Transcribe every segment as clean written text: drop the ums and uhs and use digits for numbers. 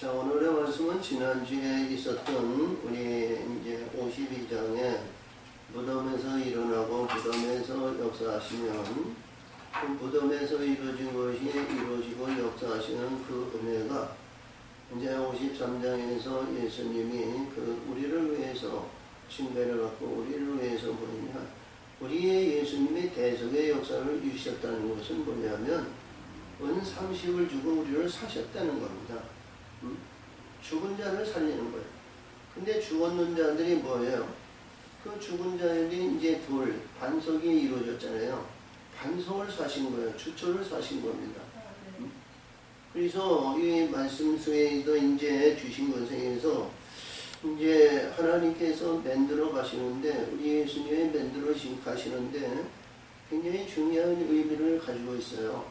자, 오늘의 말씀은 지난주에 있었던 우리 이제 52장에 무덤에서 일어나고 무덤에서 역사하시면 그 무덤에서 이루어진 것이 이루어지고 역사하시는 그 은혜가 이제 53장에서 예수님이 그 우리를 위해서 징배를 받고 우리를 위해서 뭐냐, 우리의 예수님의 대속의 역사를 이루셨다는 것은 뭐냐면 은 30을 주고 우리를 사셨다는 겁니다. 죽은 자를 살리는 거예요. 근데 죽었는 자들이 뭐예요? 그 죽은 자들이 이제 반석이 이루어졌잖아요. 반석을 사신 거예요. 주초를 사신 겁니다. 그래서 이 말씀 속에서 이제 주신 것에서 이제 하나님께서 만들어 가시는데, 우리 예수님이 만들어 가시는데 굉장히 중요한 의미를 가지고 있어요.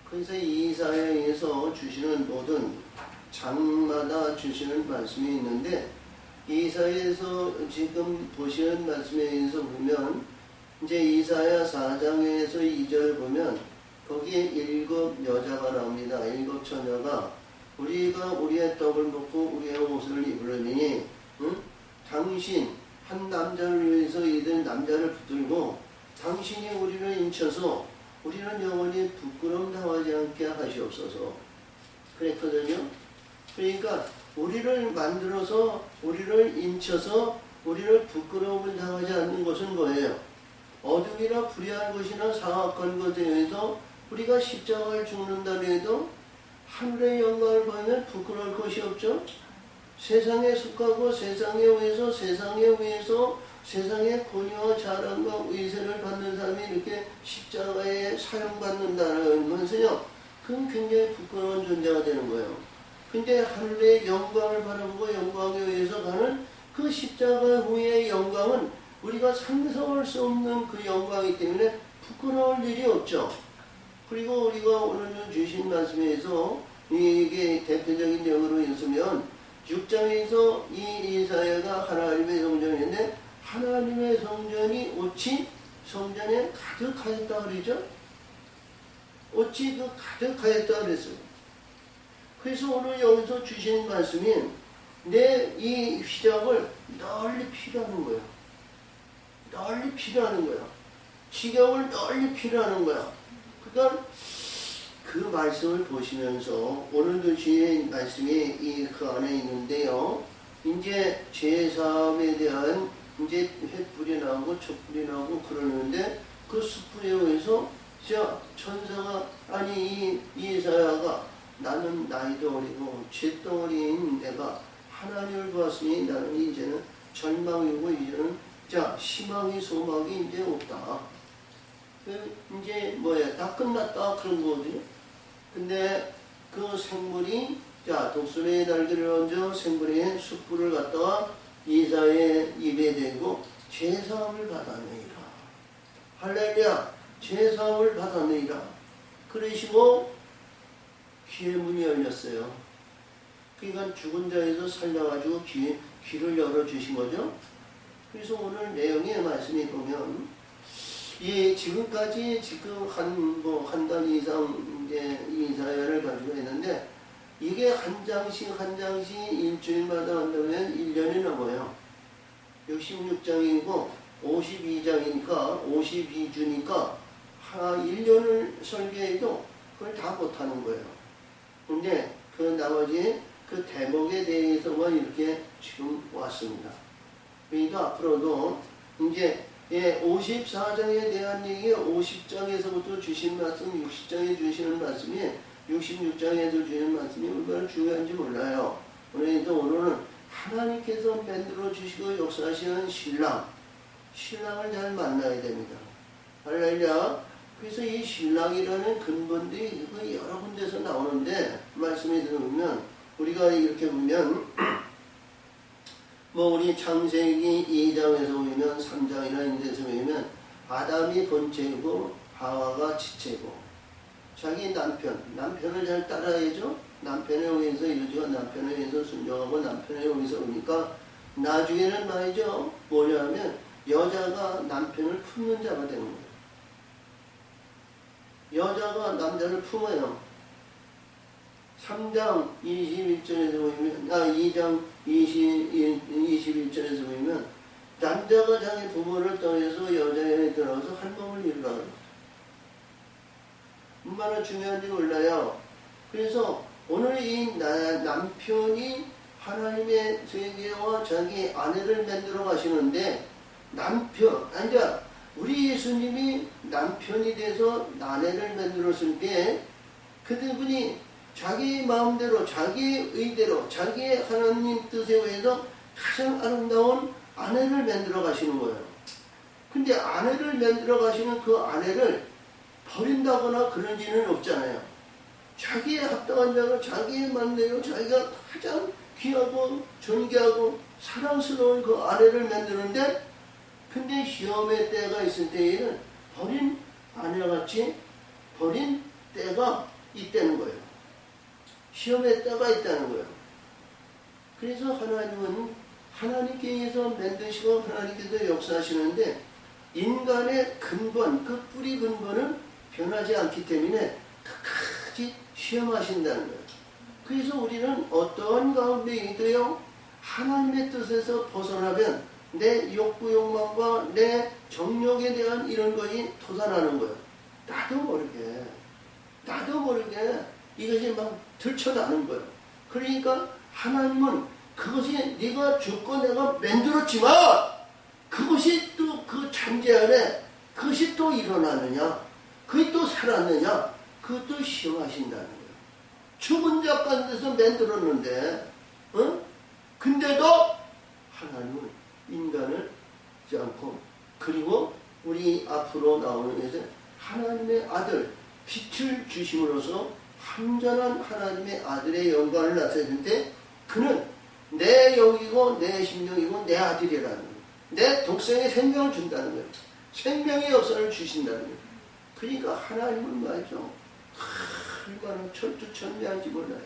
그래서 이사야에서 주시는 모든 장마다 주시는 말씀이 있는데, 이사야에서 지금 보시는 말씀에서 보면 이제 이사야 4장에서 2절 보면 거기에 7 여자가 나옵니다. 7 처녀가 우리가 우리의 떡을 먹고 우리의 옷을 입으려니 당신 한 남자를 위해서 이들 남자를 붙들고 당신이 우리를 인쳐서 우리는 영원히 부끄러움 당하지 않게 하시옵소서 그랬거든요. 그러니까 우리를 만들어서 우리를 인쳐서 우리를 부끄러움을 당하지 않는 것은 뭐예요? 어둠이나 불의한 것이나 사악한 것에 의해서 우리가 십자가를 죽는다 해도 하늘의 영광을 보면 부끄러울 것이 없죠. 세상에 속하고 세상에 의해서 세상의 권위와 자랑과 위세를 받는 사람이 이렇게 십자가에 사용받는다는 것은요, 그건 굉장히 부끄러운 존재가 되는 거예요. 근데 하늘의 영광을 바라보고 영광에 의해서 가는 그 십자가 후의 영광은 우리가 상상할 수 없는 그 영광이기 때문에 부끄러울 일이 없죠. 그리고 우리가 오늘 주신 말씀에서 이게 대표적인 내용으로 있으면 6장에서 이 이사야가 하나님의 성전인데 하나님의 성전이 어찌 성전에 가득하였다 그러죠? 어찌 그 가득하였다 그랬어요. 그래서 오늘 여기서 주신 말씀이 내 이 휘장을 널리 피라는 거야. 널리 피라는 거야. 지경을 널리 피라는 거야. 그러니까 그 말씀을 보시면서 오늘도 주의 말씀이 그 안에 있는데요. 이제 제3에 대한 이제 횃불이 나오고 촛불이 나오고 그러는데 그 숯불에 의해서 천사가 이 이사야가 나는 나이도 어리고 쇳덩어리인 내가 하나님을 보았으니 나는 이제는 절망이고 이제는 희망이 소망이 이제 없다. 이제 다 끝났다 그런 거거든요. 근데 그 생물이 독수리의 날개를 얹어 생물의 숯불을 갖다가 이사야의 입에 대고 제사함을 받았느니라. 할렐루야, 제사함을 받았느니라. 그러시고 귀의 문이 열렸어요. 그러니까 죽은 자에서 살려가지고 귀를 열어주신 거죠. 그래서 오늘 내용의 말씀이 보면 지금까지 한 달 이상 이제 이사야를 가지고 있는데 이게 한 장씩 일주일마다 한다면 1년이 넘어요. 66장이고 52장이니까 52주니까 1년을 설계해도 그걸 다 못하는 거예요. 근데 그 나머지 그 대목에 대해서만 이렇게 지금 왔습니다. 그러니까 앞으로도 이제 54장에 대한 얘기 50장에서부터 주신 말씀, 60장에 주시는 말씀이 66장에서 주시는 말씀이 얼마나 중요한지 몰라요. 오늘은 하나님께서 만들어 주시고 역사하시는 신랑을 잘 만나야 됩니다. 할렐루야. 그래서 이 신랑이라는 근본들이 여러 군데서 나오는데 말씀에 들어보면 우리가 이렇게 보면 우리 창세기 2장에서 보면 3장이나 이런 데서 보면 아담이 번째고 하와가 지체고 자기 남편을 잘 따라야죠. 남편에 의해서 이루어지고 남편에 의해서 순종하고 남편에 의해서 오니까 나중에는 말이죠. 뭐냐면 여자가 남편을 품는 자가 되는 거예요. 여자가 남자를 품어요. 3장 21절에서 보면, 2장 21절에서 보면, 남자가 자기 부모를 떠나서 여자에 들어가서 한 몸을 이루라. 얼마나 중요한지 몰라요. 그래서 오늘 이 남편이 하나님의 세계와 자기 아내를 만들어 가시는데, 아니야, 우리 예수님이 남편이 돼서 아내를 만들었을 때, 그분이 자기 마음대로, 자기 의대로, 자기의 하나님 뜻에 의해서 가장 아름다운 아내를 만들어 가시는 거예요. 근데 아내를 만들어 가시는 그 아내를 버린다거나 그런 일은 없잖아요. 자기의 합당한 자가 자기의 맘대로 자기가 가장 귀하고 존귀하고 사랑스러운 그 아내를 만드는데, 근데 시험의 때가 있을 때에는 버린 아내같이 버린 때가 있다는 거예요. 시험의 때가 있다는 거예요. 그래서 하나님은 하나님께 의해서 만드시고 하나님께서 역사하시는데, 인간의 근본, 그 뿌리 근본은 변하지 않기 때문에 끝까지 시험하신다는 거예요. 그래서 우리는 어떠한 가운데 있도요, 하나님의 뜻에서 벗어나면 내 욕구 욕망과 내 정욕에 대한 이런 것이 솟아나는 거예요. 나도 모르게 이것이 막 들쳐나는 거예요. 그러니까 하나님은 그것이 네가 죽고 내가 만들었지만 그것이 또 그 잠재 안에 그것이 또 일어나느냐, 그것이 또 살았느냐, 그것도 시험하신다는 거예요. 죽은 자 가운데서 만들었는데, 근데도 하나님은 인간을 잊지 않고, 그리고 우리 앞으로 나오는 것은 하나님의 아들, 빛을 주심으로써 완전한 하나님의 아들의 영광을 나타내는데, 그는 내 영이고 내 심령이고 내 아들이라는 거예요. 내 독생의 생명을 준다는 거예요. 생명의 역사를 주신다는 거예요. 그러니까 하나님은 말이죠, 얼마나 철두철미한지 몰라요.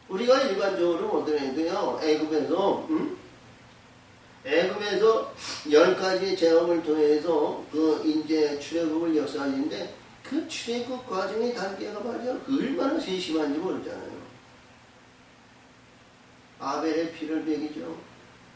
우리가 일반적으로 어떠해도요, 애굽에서 10가지 제업을 통해서 그 이제 출애굽을 역사하는데, 그 출애굽 과정의 단계가 말이야 얼마나 세심한지 모르잖아요. 아벨의 피를 먹이죠.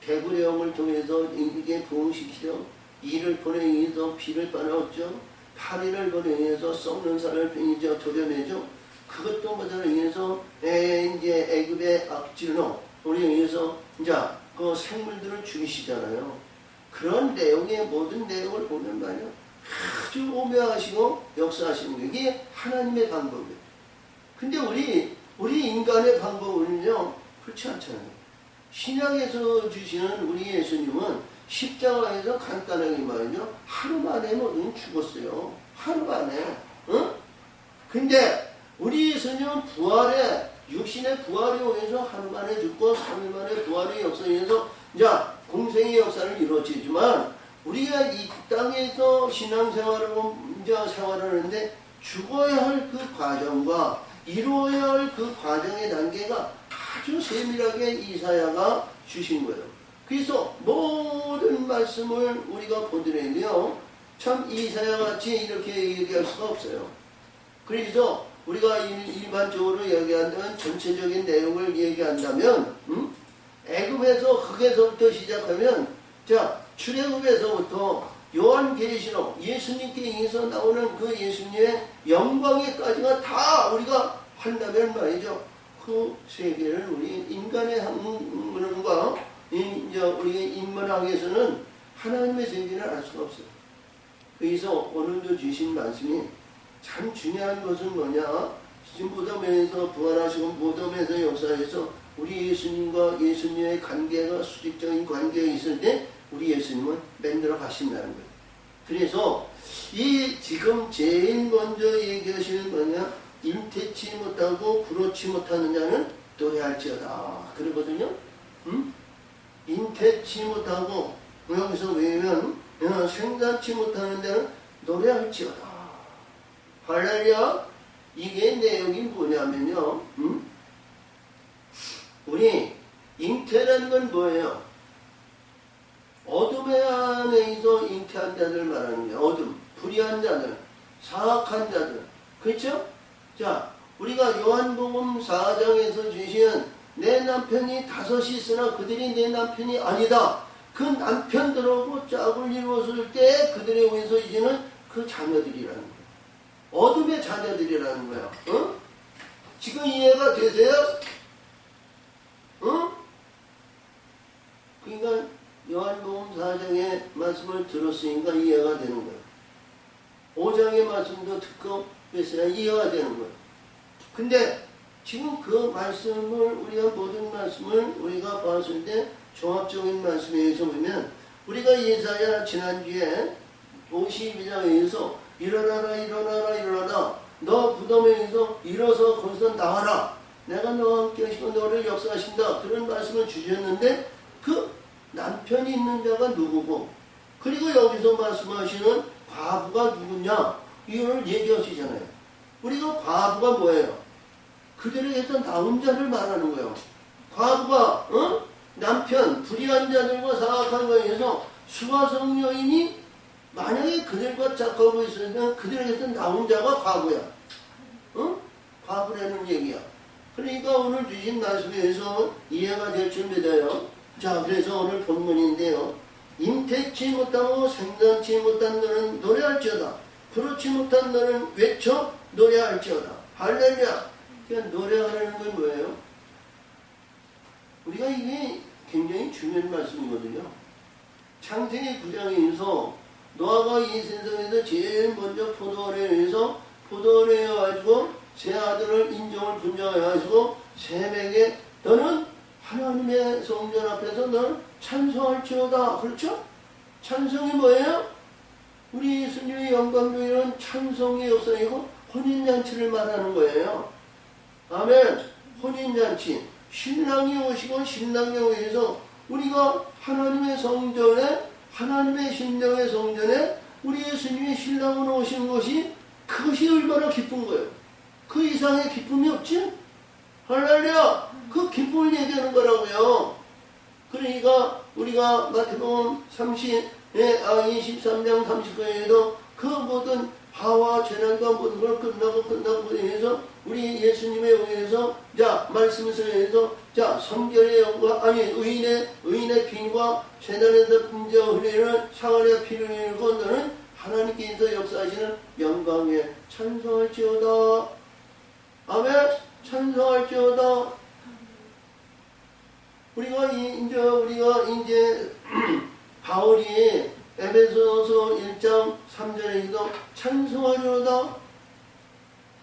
개구령을 통해서 이게 부흥시키죠. 이를 보내서 피를 빨아왔죠. 파리를 보내서 썩는 살을 이제 도려내죠. 그것도 뭐잖아 의해서 이제 애굽의 악질로 우리 의해서 이제 그 생물들을 죽이시잖아요. 그런 내용의 모든 내용을 보면 말이야 아주 오묘하시고 역사하시는 거예요. 이게 하나님의 방법이에요. 근데 우리 인간의 방법은요 그렇지 않잖아요. 신약에서 주시는 우리 예수님은 십자가에서 간단하게 말이죠, 하루 만에 모든 죽었어요. 하루 만에. 근데 우리 예수님은 부활에, 육신의 부활에 의해서 하루 만에 죽고 3일 만에 부활의 역사에 의해서 이제 공생의 역사를 이루어지지만, 우리가 이 땅에서 신앙생활을 이제 생활하는데 죽어야 할 그 과정과 이루어야 할 그 과정의 단계가 아주 세밀하게 이사야가 주신 거예요. 그래서 모든 말씀을 우리가 보더라도요, 참 이사야같이 이렇게 얘기할 수가 없어요. 그래서 우리가 일반적으로 얘기한다면, 전체적인 내용을 얘기한다면, 애굽에서 흙에서부터 시작하면, 자, 출애굽에서부터 요한계시록, 예수님께 의해서 나오는 그 예수님의 영광에까지가 다 우리가 한다면 말이죠, 그 세계를 우리 인간의 학문과 이제 우리가 인문학에서는 하나님의 세계를 알 수가 없어요. 그래서 오늘도 주신 말씀이 참 중요한 것은 뭐냐, 지금 무덤에서 부활하시고 무덤에서 역사해서 우리 예수님과 예수님의 관계가 수직적인 관계에 있을 때 우리 예수님은 만들어 가신다는 거예요. 그래서 이 지금 제일 먼저 얘기하시는 뭐냐, 임태치 못하고 부르치 못하는 자는 노래할지어다 그러거든요. 임태치 못하고, 여기서 왜냐면 생산치 못하는 자는 노래할지어다. 할렐루야. 이게 내용이 뭐냐면요, 우리 잉태라는 건 뭐예요? 어둠의 안에서 잉태한 자들 말하는 거예요. 어둠, 불의한 자들, 사악한 자들, 그렇죠? 자, 우리가 요한복음 4장에서 주신 내 남편이 다섯이 있으나 그들이 내 남편이 아니다. 그 남편들하고 짝을 이루었을 때 그들의 위에서 이제는 그 자녀들이라는 거야. 어둠의 자녀들이라는 거야. 어? 지금 이해가 되세요? 어? 그러니까 요한복음 4장의 말씀을 들었으니까 이해가 되는 거야. 5장의 말씀도 듣고 그랬어야 이해가 되는 거야. 근데 지금 그 말씀을 우리가 모든 말씀을 우리가 봤을 때 종합적인 말씀에 의해서 보면 우리가 예사야 지난주에 52장에서 일어나라 일어나라 일어나라 너 무덤에서 일어서 거기서 나와라 내가 너와 함께 하시고 너를 역사하신다 그런 말씀을 주셨는데 그 남편이 있는 자가 누구고 그리고 여기서 말씀하시는 과부가 누구냐 이걸 얘기하시잖아요. 우리가 과부가 뭐예요? 그들에게서 나온 자를 말하는 거예요. 과부가 남편 불의한 자들과 사악한 거에서 수가성 여인이 만약에 그들과 짝하고 있으면 그들에게서 나온 자가 과부야. 과부라는 얘기야. 그러니까 오늘 주신 말씀에 의해서 이해가 될 줄 믿어요. 자, 그래서 오늘 본문인데요. 임태치 못하고 생산치 못한 너는 노래할지어다. 그렇지 못한 너는 외쳐 노래할지어다. 할렐루야. 그러니까 노래하라는 건 뭐예요? 우리가 이게 굉장히 중요한 말씀이거든요. 창세기 9장에서 노아가 이 세상에서 제일 먼저 포도원에서 포도원에 가지고 세 아들을 인종을 분정해가지고 셈에게 너는 하나님의 성전 앞에서 너는 찬송할지어다. 그렇죠? 찬송이 뭐예요? 우리 예수님의 영광교회는 찬송의 역사이고 혼인잔치를 말하는 거예요. 아멘. 혼인잔치. 신랑이 오시고 신랑에 의해서 우리가 하나님의 성전에 하나님의 신령의 성전에 우리 예수님이 신랑으로 오신 것이 그것이 얼마나 기쁜 거예요. 그 이상의 기쁨이 없지? 할렐루야! 그 기쁨을 얘기하는 거라고요. 그러니까 우리가 마태복음 23장 39절에도 그 모든 화와 재난과 모든 걸 끝나고 해서 우리 예수님에 의해서 자 말씀에서 의해서 자 성결의 영과 아니 의인의 빈과 재난에서 분자 흘리는 상한의 피를 흘리고 너는 하나님께서 역사하시는 영광에 찬송할지어다. 아멘. 찬송할지어다. 우리가 이제 바울이 에베소서 1장 3절에도 찬송하려다.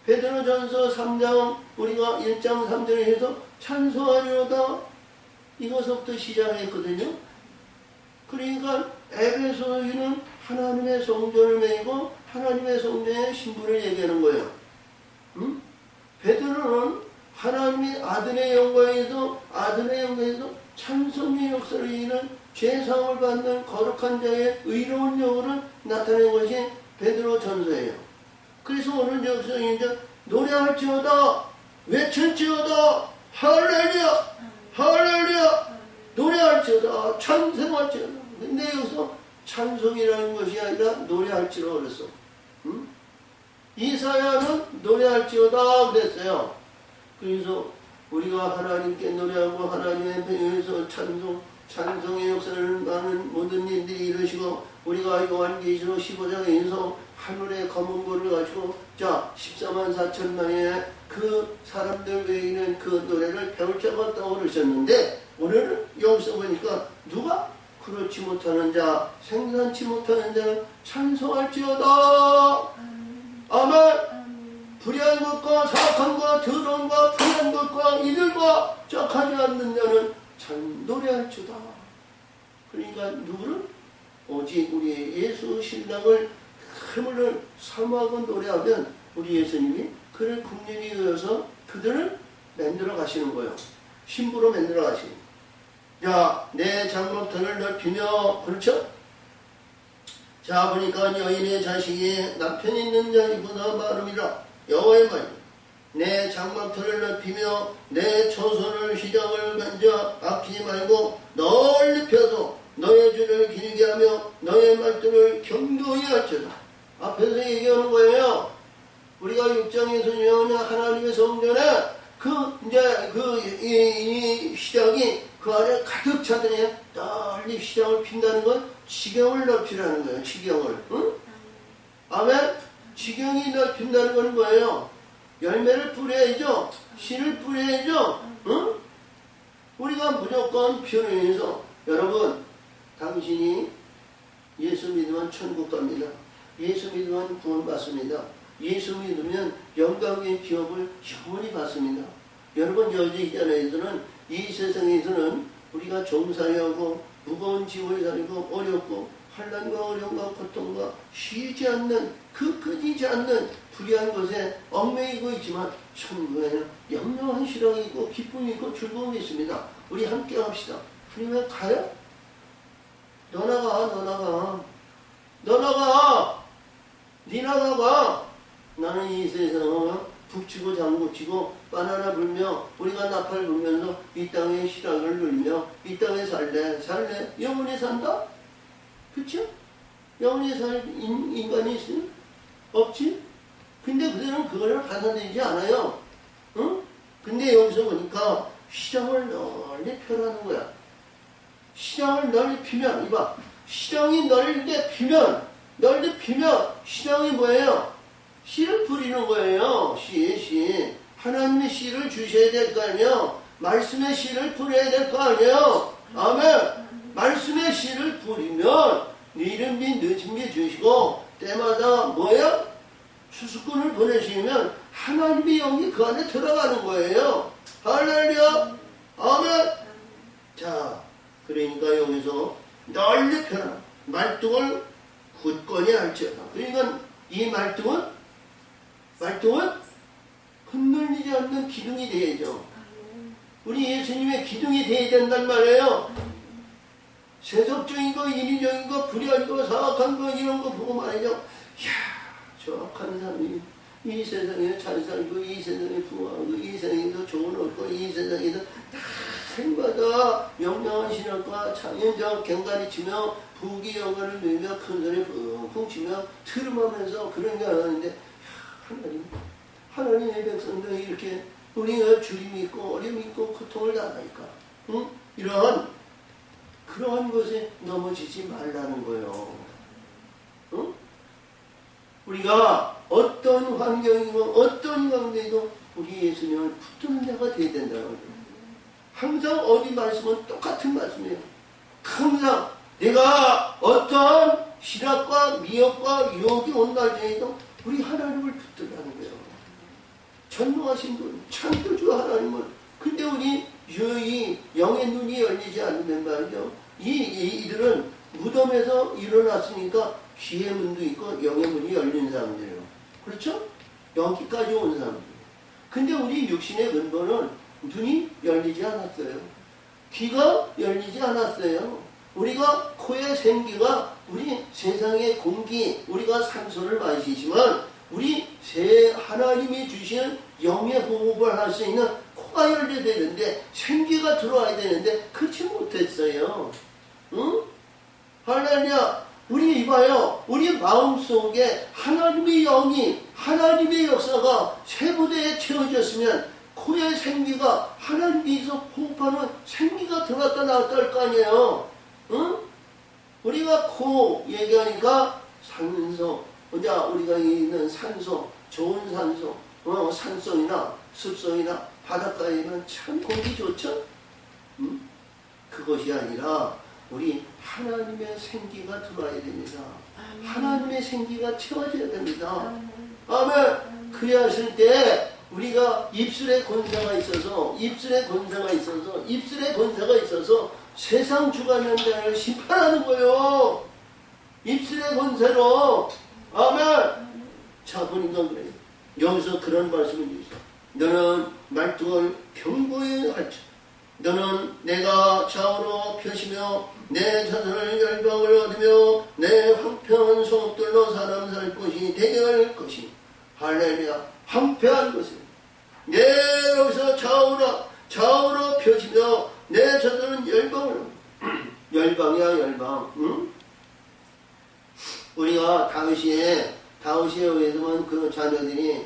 베드로전서 3장 우리가 1장 3절에서 찬송하려다. 이것부터 시작했거든요. 그러니까 에베소인은 하나님의 성전을 메이고 하나님의 성전의 신부를 얘기하는 거예요. 베드로는 하나님의 아들의 영광에서 찬송의 역사를 이루는 죄사함을 받는 거룩한 자의 의로운 영으로 나타낸 것이 베드로 전서예요. 그래서 오늘 여기서 이제 노래할지어다 외칠지어다 할렐루야 할렐루야 노래할지어다 찬송할지어다. 근데 여기서 찬송이라는 것이 아니라 노래할지로 그랬어. 이사야는 노래할지어다 그랬어요. 그래서 우리가 하나님께 노래하고 하나님의 배에서 찬송의 역사를 많은 모든 일들이 이루시고 우리가 요한계시록 15장에서 하늘의 검은 볼을 가지고 자 14만 4천만의 그 사람들 외에는 그 노래를 배울 자가 없다고 그러셨는데 오늘은 여기서 보니까 누가 그렇지 못하는 자 생산치 못하는 자는 찬송할지어다. 아멘. 불의한 것과 사악한 것과 더러움과 불의한 것과 이들과 짝하지 않는 자는 참 노래할지어다. 그러니까 누구를? 오직 우리 예수 신랑을 그물을 사모하고 노래하면 우리 예수님이 그를 긍휼히 여겨서 그들을 만들어 가시는 거예요. 신부로 만들어 가시는 거예요. 자, 내 장막터를 넓히며 그렇죠? 자 보니까 여인의 자식이 남편 있는 자이보다 많음이라. 여호와의 말 내 장막터를 넓히며 내 초선을 휘장을 만져 아끼지 말고 널리 펴서 너의 줄을 길게 하며 너의 말들을 경고히 할지어다. 앞에서 얘기하는 거예요. 우리가 6장에서 유명한 하나님의 성전에 이 시장이 그 안에 가득 차더니 널리 시장을 핀다는 건 지경을 넓히라는 거예요. 지경을. 응? 아멘? 지경이 넓힌다는 건 뭐예요? 열매를 뿌려야죠. 씨를 뿌려야죠. 응? 우리가 무조건 변호해서 여러분, 당신이 예수 믿으면 천국 갑니다. 예수 믿으면 구원받습니다. 예수 믿으면 영광의 기업을 영원히 받습니다. 여러분, 여기 있잖아요. 이 세상에서는 우리가 종살이하고 무거운 지옥에 살고 어렵고 환난과 어려움과 고통과 쉬지 않는 그 끊이지 않는 불의한 것에 얽매이고 있지만 천국에는 영영한 실황이 있고 기쁨이 있고 즐거움이 있습니다. 우리 함께 합시다. 주님은 가요? 너 나가. 니 나가봐. 나는 이 세상은 북치고 장구치고 바나나 불며 우리가 나팔 불면서 이 땅의 실황을 누리며 이 땅에 살래. 영원히 산다? 그쵸? 영원히 살 인간이 있으면 없지? 근데 그들은 그걸 받아들이지 않아요. 응? 근데 여기서 보니까 시장을 널리 펴라는 거야. 시장을 널리 피면, 이봐. 시장이 널리 피면 시장이 뭐예요? 씨를 뿌리는 거예요. 씨. 하나님의 씨를 주셔야 될 거 아니에요? 말씀의 씨를 뿌려야 될 거 아니에요? 아멘! 말씀의 씨를 뿌리면 이른비 늦은비 주시고 때마다 뭐예요? 추수꾼을 보내시면 하나님의 영이 그 안에 들어가는 거예요. 할렐루야! 아멘! 자, 그러니까 여기서 널리 펴라. 말뚝을 굳건히 할지어다. 그러니까 이 말뚝은 흔들리지 않는 기둥이 되야죠. 우리 예수님의 기둥이 되어야 된단 말이에요. 세속적인 거, 인위적인 거, 불의한 거, 사악한 거 이런 거 보고 말이죠. 이야, 저 악한 사람이 이 세상에 잘 살고 이 세상에 부하고 이 세상에서 좋은 얻고 이 세상에서 다 생마다 명령한 신학과 장현장 갱간이 치며 부귀 영화를 누리며 큰 소리 쿵쿵 치며 트름하면서 그런 게 하는데 하나님의 백성들이 이렇게 우리가 주림이 있고 어려움이 있고 고통을 당하니까 응? 그러한 것에 넘어지지 말라는 거예요. 응? 우리가 어떤 환경이고 어떤 관계이고 우리 예수님을 붙드는 자가 되어야 된다는 거예요. 항상 어디 말씀은 똑같은 말씀이에요. 항상 내가 어떤 실학과 미역과 유혹이 온 날에도 우리 하나님을 붙들라는 거예요. 전능하신 분, 창조주 하나님을. 근데 우리 유의 영의 눈이 열리지 않는 말이죠. 이들은 무덤에서 일어났으니까 귀의 문도 있고 영의 문이 열린 사람들이에요. 그렇죠? 여기까지 온 사람들. 근데 우리 육신의 근본은 눈이 열리지 않았어요. 귀가 열리지 않았어요. 우리가 코의 생기가 우리 세상의 공기, 우리가 산소를 마시지만 우리 하나님이 주시는 영의 호흡을 할 수 있는 코가 열려야 되는데 생기가 들어와야 되는데 그렇지 못했어요. 응? 할렐루야. 우리 이봐요. 우리 마음속에 하나님의 영이 하나님의 역사가 세부대에 채워졌으면 코의 생기가 하나님께서 호흡하는 생기가 들어갔다 나왔다 할 거 아니에요. 응? 우리가 코 얘기하니까 산소, 우리가 있는 산소, 좋은 산소, 산성이나 습성이나 바닷가에 있는 참 공기 좋죠? 응? 그것이 아니라 우리 하나님의 생기가 들어와야 됩니다. 하나님의 생기가 채워져야 됩니다. 아멘. 그래야 하실 때 우리가 입술에 권세가 있어서 세상 주관연단을 심판하는 거예요. 입술의 권세로. 아멘. 자, 보니까 그래요. 여기서 그런 말씀을 주시죠. 너는 말뚝을 견고히 할지. 너는 내가 좌우로 펴시며 내 자손을 열방을 얻으며 내 황폐한 소목들로 사람 살 곳이 되게 할 것이. 할렐루야. 황폐한 것이. 내 여기서 좌우로 펴시며 내 자손은 열방을 열방이야 열방. 응? 우리가 다윗에 의해서만 그 자녀들이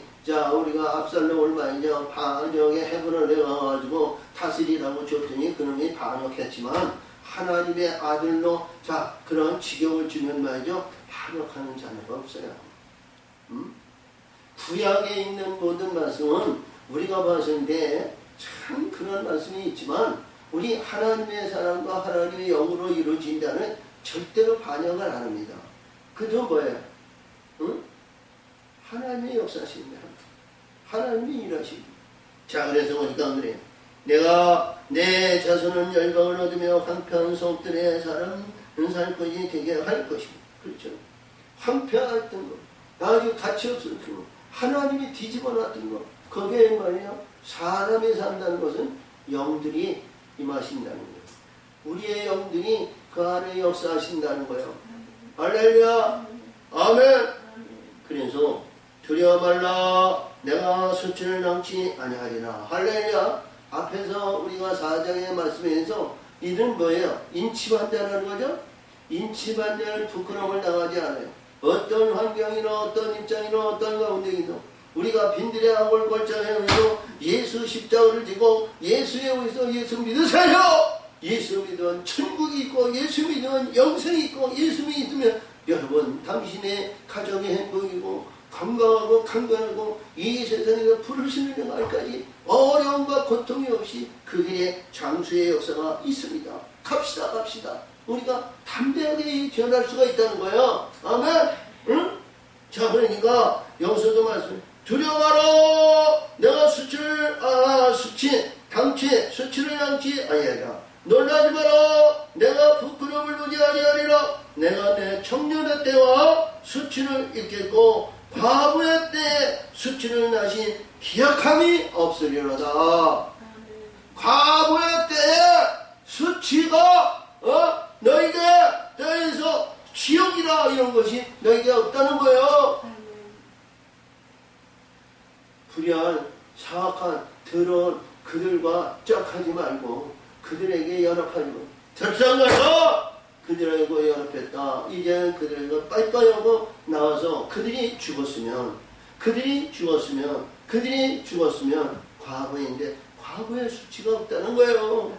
다스리라고 줬더니 그놈이 반역했지만 하나님의 아들로 자 그런 직역을 주면 말이죠. 반역하는 자녀가 없어요. 구약에 있는 모든 말씀은 우리가 봤을 때 참 그런 말씀이 있지만 우리 하나님의 사랑과 하나님의 영으로 이루어진다는 절대로 반역을 안 합니다. 그저 뭐예요? 응? 하나님의 역사십니다. 하나님이 일하시고. 자 그래서 보니까 그래요. 내가 내 자손은 열방을 얻으며 한편 속들의 사람 살것이 되게 할 것이고. 그렇죠? 황폐했던 거, 나중에 가치 없었던 거, 하나님이 뒤집어 놨던 거, 거기에 말이야 사람이 산다는 것은 영들이 임하신다는 거예요. 우리의 영들이 그 안에 역사하신다는 거예요. 할렐루야, 아멘. 그래서 두려워 말라, 내가 수치를 당치 아니하리라. 할렐루야. 앞에서 우리가 4장의 말씀에서 이들은 뭐예요? 인치반대라는 거죠. 인치반대할 부끄러움을 당하지 않아요. 어떤 환경이나 어떤 입장이나 어떤 가운데이도 우리가 빈들의 골골장에서 예수 십자가를 지고 예수에 의해서 예수 믿으세요. 예수 믿으면 천국이 있고 예수 믿으면 영생이 있고 예수 믿으면 여러분 당신의 가정의 행복이고 건강하고 강건하고 이 세상에서 부르시는 날까지 어려움과 고통이 없이 그 길에 장수의 역사가 있습니다. 갑시다. 우리가 담대하게 전할 수가 있다는 거예요. 아멘. 응? 자 그러니까 여기서도 말씀 두려워하라. 내가 수치를 당치 아니하리라. 놀라지 마라. 내가 부끄러움을 보지 아니하리라. 내가 내 청년의 때와 수치를 잊겠고 과부의 때에 수치를 다시 기억함이 없으리로다. 과부의 때에 수치가 너희에게 대해서 지옥이라 이런 것이 너희에게 없다는 거예요. 불의한 사악한 더러운 그들과 짝하지 말고 그들에게 연합하지 말고 절상가서 그들에게 연합했다. 이제 그들에게 빠이빠이 하고 나와서 그들이 죽었으면 과거인데 과거의 수치가 없다는 거예요.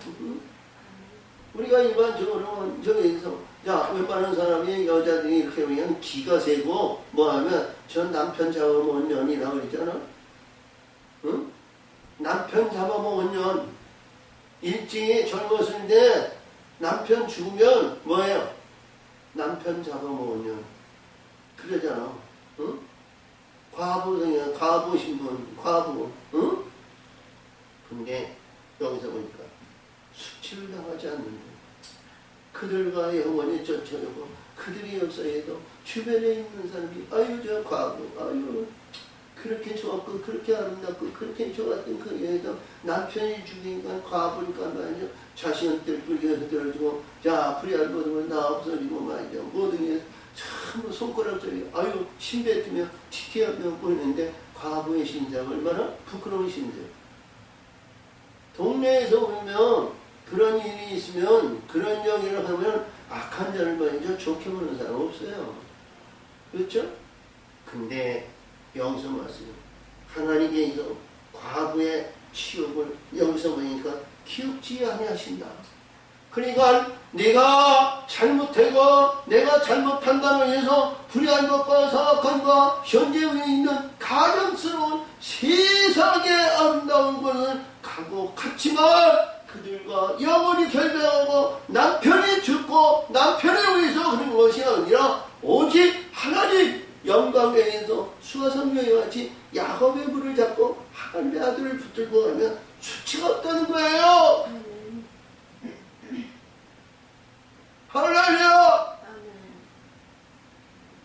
우리가 일반적으로 저기서 야 웬만한 사람이 여자들이 이렇게 보면 기가 세고 뭐하면 전 남편 잡아먹은 년이라고 그랬잖아. 응? 남편 잡아먹은 년 일찍이 젊었을 때 남편 죽으면 뭐예요? 남편 잡아먹은 년 그러잖아. 응? 과부 신분 과부. 응? 근데 여기서 보니까 수치를 당하지 않는다. 그들과 영원히 쫓아오고 그들이 역사에도 주변에 있는 사람이 아유 저 과부 아유 그렇게 좋았고 그렇게 아름답고 그렇게 좋았던 그 여에서 남편이 죽이니까 과부니까 말이죠. 자신들 불려서 들어주고 자 불의할 모든 나 없어지고 말이죠. 모든 게 참 손가락질이 아유 침 뱉으며 티티하며 보이는데 과부의 심장 얼마나 부끄러운 심장. 동네에서 보면 그런 일이 있으면 그런 얘기를 하면 악한 자를 말이죠. 좋게 보는 사람 없어요. 그렇죠? 근데 여기서 말씀 하나님께서 과부의 치욕을 여기서 보니까 기억지 아니하신다. 그러니까 내가 잘못하고 내가 잘못한다고 해서 불의한 것과 사악함과 현재 위에 있는 가정스러운 세상의 아름다운 것을 가고 갔지만 그들과 영원히 결별하고 남편이 죽고 남편에 의해서 그런 것이 아니라 오직 하나님 영광에 의해서 수아성령과 같이 야곱의 불을 잡고 하나님의 아들을 붙들고 가면 수치가 없다는 거예요. 할렐루야.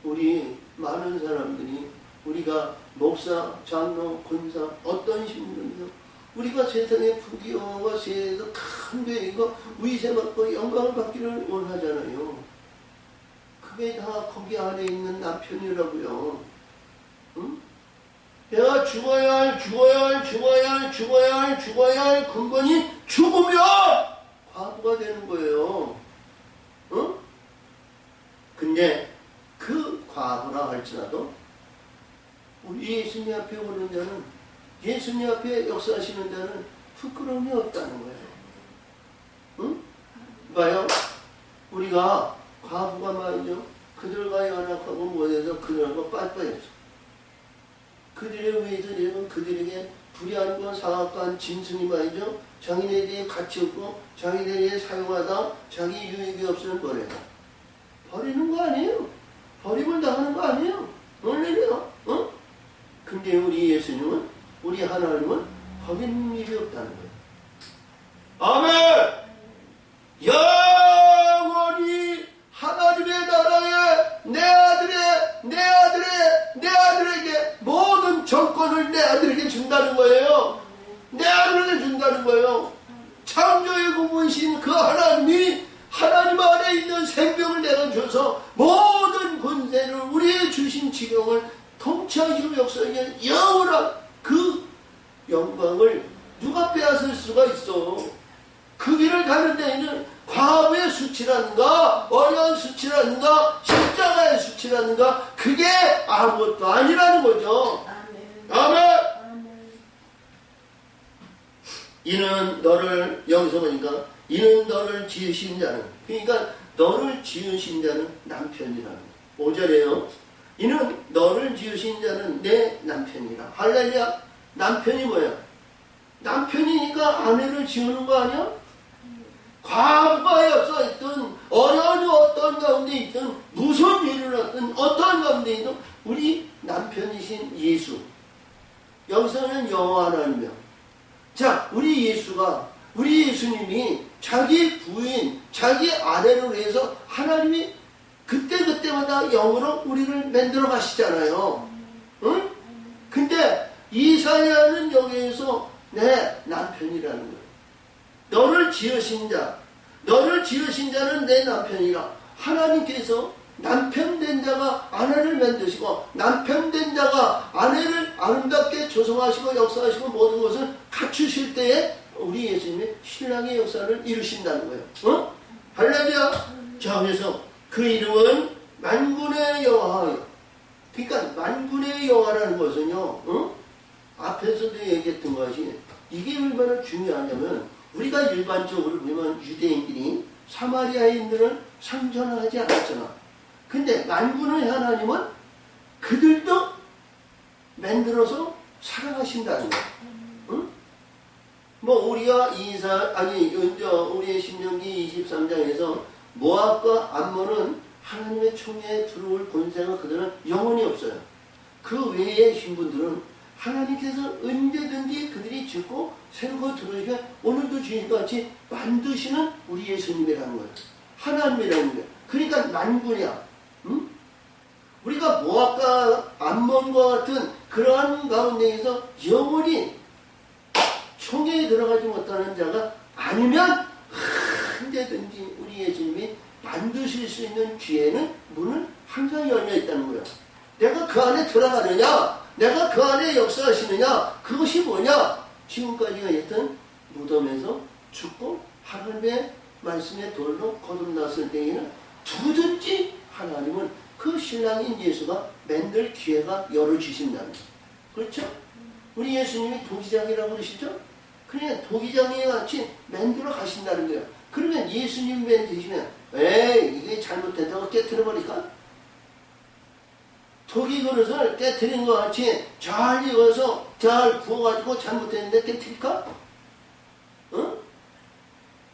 우리 많은 사람들이 우리가 목사, 장로, 권사 어떤 신분이요 우리가 세상의 부귀영화와 세상에서 큰 죄이고 위세받고 영광을 받기를 원하잖아요. 그게 다 거기 안에 있는 남편이라고요. 응? 내가 죽어야 할 근본이 죽으면 과부가 되는 거예요. 응? 근데 그 과부라 할지라도 우리 예수님 앞에 오는 자는 예수님 앞에 역사하시는 자는 부끄러움이 없다는 거예요. 응? 봐요. 우리가 과부가 말이죠. 그들과 연합하고 못해서 그들과 빠져있어. 그들에 의해서 내가 그들에게 불의한과 사악한 짐승이 말이죠. 자기네 대해 가치 없고 자기네에 사용하다 자기 유익이 없으면 버려요. 버리는 거 아니에요. 버림을 당하는 거 아니에요. 원래요. 어? 근데 우리 예수님은, 우리 하나님은 버리는 일이 없다는 거예요. 아멘! 영원히 하나님의 나라에 내 아들에게 모든 정권을 내 아들에게 준다는 거예요. 내 아들에게 준다는 거예요. 창조의 부부이신 그 하나님이 하나님 안에 있는 생명을 내가 줘서 모든 권세를 우리의 주신 지경을 통치하시고 역사하는 영원한 그 영광을 누가 빼앗을 수가 있어. 그 길을 가는 데에는 과거의 수치라든가 어려운 수치라든가 십자가의 수치라든가 그게 아무것도 아니라는 거죠. 아멘. 이는 너를, 여기서 보니까 이는 너를 지으신 자는, 그러니까 너를 지으신 자는 남편이라는 거예요. 5절에요. 이는 너를 지으신 자는 내 남편이라. 할렐루야. 남편이 뭐야? 남편이니까 아내를 지우는 거 아니야? 과거에 써있던 어려운 어떤 가운데 있든 무슨 일을 하든 어떤 가운데 있든 우리 남편이신 예수, 여기서는 여호와 하나님이요. 자, 우리 예수가, 우리 예수님이 자기 부인, 자기 아내를 위해서 하나님이 그때마다 영으로 우리를 만들어 가시잖아요. 응? 근데 이사야는 여기에서 내 남편이라는 거예요. 너를 지으신 자는 내 남편이라. 하나님께서 남편 된 자가 아내를 만드시고 남편 된 자가 아내를 아름답게 조성하시고 역사하시고 모든 것을 갖추실 때에 우리 예수님이 신랑의 역사를 이루신다는 거예요. 어? 할렐루야. 자, 그래서 그 이름은 만군의 여호와. 그러니까 만군의 여호와라는 것은요, 어? 앞에서도 얘기했던 것이 이게 얼마나 중요하냐면, 우리가 일반적으로 보면 유대인들이 사마리아에 있는 상전하지 않았잖아. 근데 만군의 하나님은 그들도 만들어서 사랑하신다는 거야. 응? 뭐 우리가 우리의 신명기 23장에서 모압과 암몬은 하나님의 총에 들어올 권세가 그들은 영원히 없어요. 그 외의 신분들은 하나님께서 언제든지 그들이 짓고 새로 들어오시면 오늘도 주님같이 만드시는 우리 예수님이라는 거예요. 하나님이라는 거예요. 그러니까 만군이야. 응? 우리가 모압과 암몬과 같은 그러한 가운데에서 영원히 총에 들어가지 못하는 자가 아니면 언제든지 우리 예수님이 만드실 수 있는 기회는 문은 항상 열려 있다는 거예요. 내가 그 안에 들어가느냐, 내가 그 안에 역사하시느냐, 그것이 뭐냐? 지금까지가 했던 무덤에서 죽고 하나님의 말씀의 돌로 거듭났을 때에는 누구든지 하나님은 그 신랑인 예수가 만들 기회가 열어주신다는 거예요. 그렇죠? 우리 예수님이 도기장이라고 그러시죠? 그냥 도기장이 같이 만들어 가신다는 거예요. 그러면 예수님 만드시면 에이 이게 잘못된다고 깨트려버릴까? 도기 그릇을 깨트린 것 같이 잘 익어서 잘 구워가지고 잘못됐는데 깨트릴까? 어?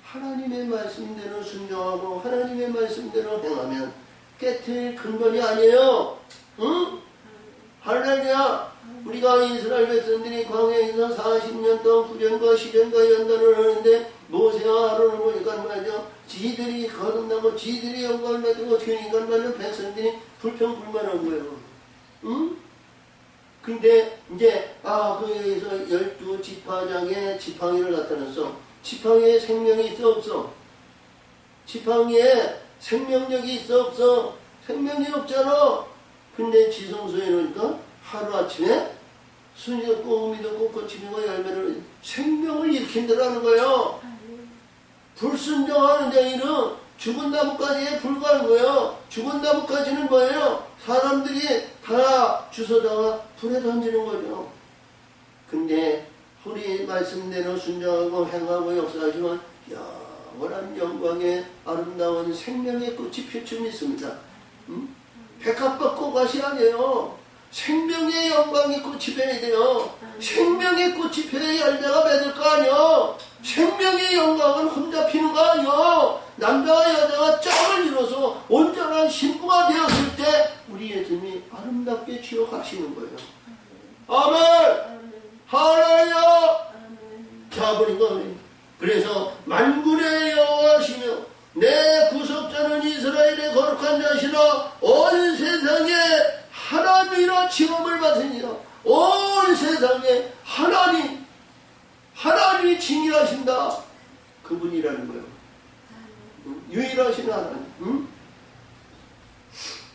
하나님의 말씀대로 순종하고 하나님의 말씀대로 행하면 깨트릴 근본이 아니에요. 응? 할렐루야. 우리가 이스라엘 백성들이 광야에서 40년 동안 구전과 시전과 연단을 하는데 모세와 아론을 보니까 말이죠. 지들이 거듭나고 지들이 영광을 받고 그러니까 말이죠. 백성들이 불평불만한 거예요. 응? 근데 이제 거기에서 12지파장에 지팡이를 나타냈어. 지팡이에 생명이 있어 없어? 지팡이에 생명력이 있어 없어? 생명이 없잖아. 근데 지성소에 놓으니까 하루아침에 순이도 꼬우미도 꽃꽃이고 열매를 생명을 일으킨다라는 거예요. 불순종하는 자들은 죽은 나무까지에 불과한 거예요. 죽은 나무까지는 뭐예요? 사람들이 다 주워다가 불에 던지는 거죠. 근데 우리 말씀대로 순종하고 행하고 역사하시면 영원한 영광의 아름다운 생명의 꽃이 펼쳐 있습니다. 백합과 꽃밭이 아니에요. 생명의 영광의 꽃이 펴야 돼요. 생명의 꽃이 펴야 열매가 맺을 거 아니요. 생명의 영광은 혼자 피는 거 아니요. 남자와 여자가 짝을 이뤄서 온전한 신부가 되었을 때 우리 예수님이 아름답게 지어가시는 거예요. 아멘. 할렐루야. 자, 보니까 그래서 만군의 여호와시며 내 구속자는 이스라엘의 거룩한 자시라. 온 세상에 하나님이라 칭함을 받으니라. 온 세상에 하나님이 칭의하신다. 그분이라는 거예요. 유일하신 하나님.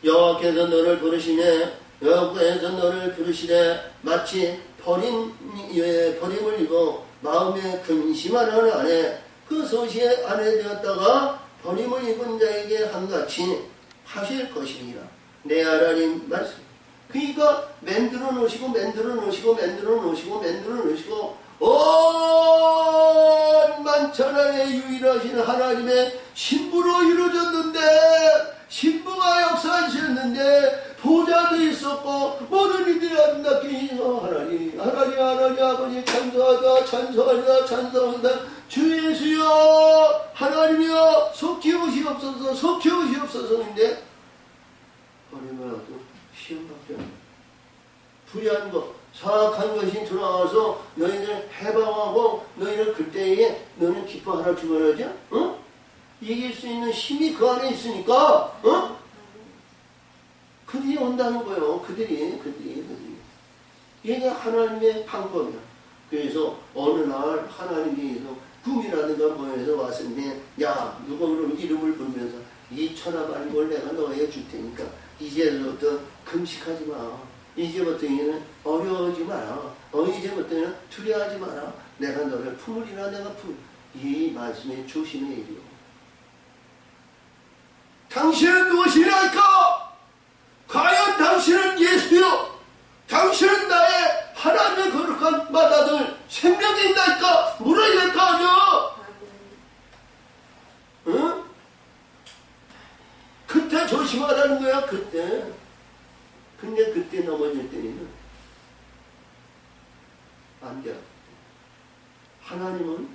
여호와께서 너를 부르시네. 여호와께서 너를 부르시되 마치 버림을 입어 마음에 근심하는 아내, 그 소시의 아내 되었다가 버림을 입은 자에게 한같이 하실 것이니라. 내 하나님 말씀. 그러니까 만들어 놓으시고 온 만천하에 유일하신 하나님의 신부로 이루어졌는데, 신부가 역사하셨는데 보좌도 있었고 모든 이들이 아름답게 하나님 아버지 찬송하다 주 예수여 하나님이여 속히 오시옵소서인데 버림을 시험받지 않아. 불의한 것, 사악한 것이 들어와서 너희를 해방하고 너희를 그때에 너는 기뻐하라 주거라지? 어? 이길 수 있는 힘이 그 안에 있으니까 그들이 온다는 거예요. 그들이. 이게 하나님의 방법이야. 그래서 어느 날 하나님께서 꿈이라든가 뭐에서 왔는데 누가 그러면 이름을 부르면서 이 천하만국을 내가 너에게 줄 테니까 이제부터 금식하지 마. 이제부터는 어려워하지 마라. 이제부터는 두려워하지 마라. 내가 너를 품으리라. 이 말씀에 조심의 일이요. 당신은 무엇이랄까? 과연 당신은 예수요? 당신은 나의 하나님의 거룩한 맏아들 생명이 있나이까? 물어야 될 거 아니야? 응? 그때 조심하라는 거야. 그때. 근데 그때 넘어질 때는 안 돼. 하나님은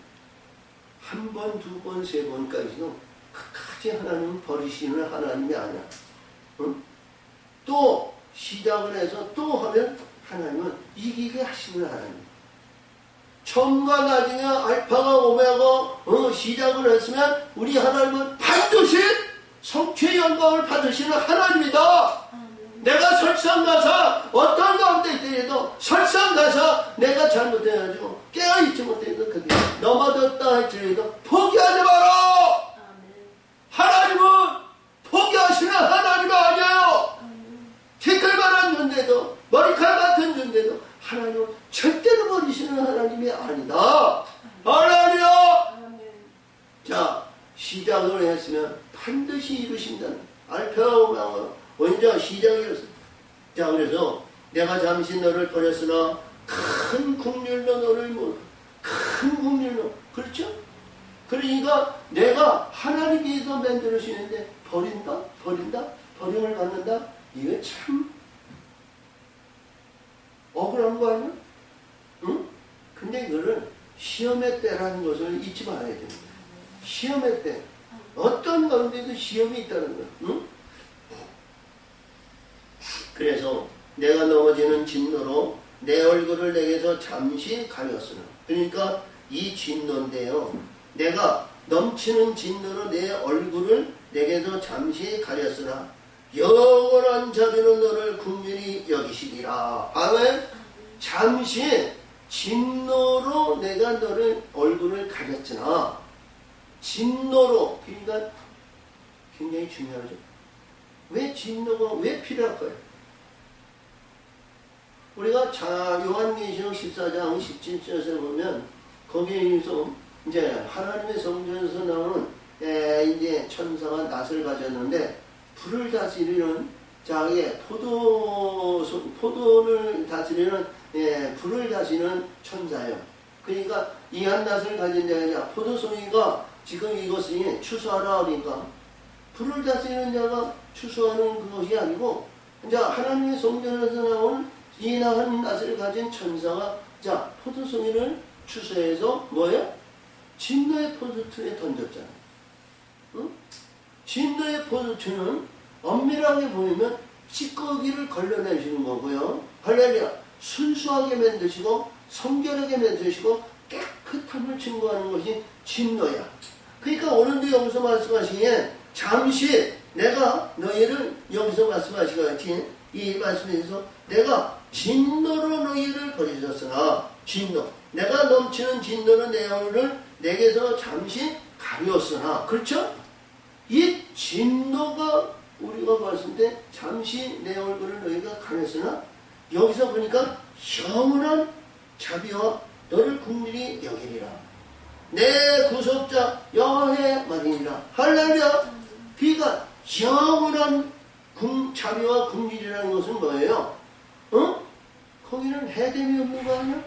한 번, 두 번, 세 번까지도 끝까지 하나님은 버리시는 하나님이 아니야. 응? 또 시작을 해서 또 하면 하나님은 이기게 하시는 하나님. 처음과 나중에 알파가 오메가가 시작을 했으면 우리 하나님은 반드시 성취의 영광을 받으시는 하나님이다. 내가 설상가사 어떤 가운데 있더라도 설상가사 내가 잘못해가지고 깨어있지 못해서 그게 넘어졌다 할지라도 포기하지 마라. 하나님은 포기하시는 하나님이 아니에요. 티끌만한 존재도 머리칼 같은 존재도 하나님은 절대로 버리시는 하나님이 아니다. 할렐루야. 자, 시작을 했으면 반드시 이루신다는 알파오메가 먼저 시작이었어. 자, 그래서 내가 잠시 너를 버렸으나 큰 국률로 너를 큰 국률로. 그렇죠? 그러니까 내가 하나님께서 만들어주시는데 버린다? 버림을 받는다? 이거 참 억울한 거 아니야? 응? 근데 그거를 시험의 때라는 것을 잊지 말아야 됩니다. 시험의 때. 어떤 가운데도 시험이 있다는 거야. 응? 그래서 내가 넘어지는 진노로 내 얼굴을 내게서 잠시 가렸으나. 그러니까 이 진노인데요. 내가 넘치는 진노로 내 얼굴을 내게서 잠시 가렸으나 영원한 자비는 너를 긍휼히 여기시리라. 아멘. 잠시 진노로 내가 너를 얼굴을 가렸으나 진노로. 그러니까 굉장히 중요하죠. 왜 진노가 왜 필요할까요? 우리가 요한계시록 14장 17절에서 보면 거기에서 이제 하나님의 성전에서 나오는 이제 천사가 낫을 가졌는데 불을 다스리는 자기의 포도를 다스리는 불을 다스리는 천사예요. 그러니까 이 한낱을 가진 자냐 포도송이가 지금 이것을 추수하라 그러니까 불을 다스리는 자가 추수하는 그것이 아니고 이제 하나님의 성전에서 나온 이 한낱을 가진 천사가 자 포도송이를 추수해서 뭐예요? 진노의 포도틀에 던졌잖아요. 응? 진노의 포도틀은 엄밀하게 보이면 찌꺼기를 걸러내시는 거고요. 할렐루야. 순수하게 만드시고 성결하게 만드시고 깨끗함을 증거하는 것이 진노야. 그러니까 오늘도 여기서 말씀하시기에 잠시 내가 너희를 여기서 말씀하시기같이 이 말씀에서 내가 진노로 너희를 버리셨으나 진노 내가 넘치는 진노는 내 얼굴을 내게서 잠시 가렸으나 그렇죠? 이 진노가 우리가 봤을 때 잠시 내 얼굴을 너희가 가렸으나 여기서 보니까 영원한 자비와 너를 긍휼히 여기리라. 내 구속자 여호와의 말이니라. 할렐루야. 그러니까 영원한 자비와 긍휼이라는 것은 뭐예요? 거기는 해됨이 없는 거 아니야?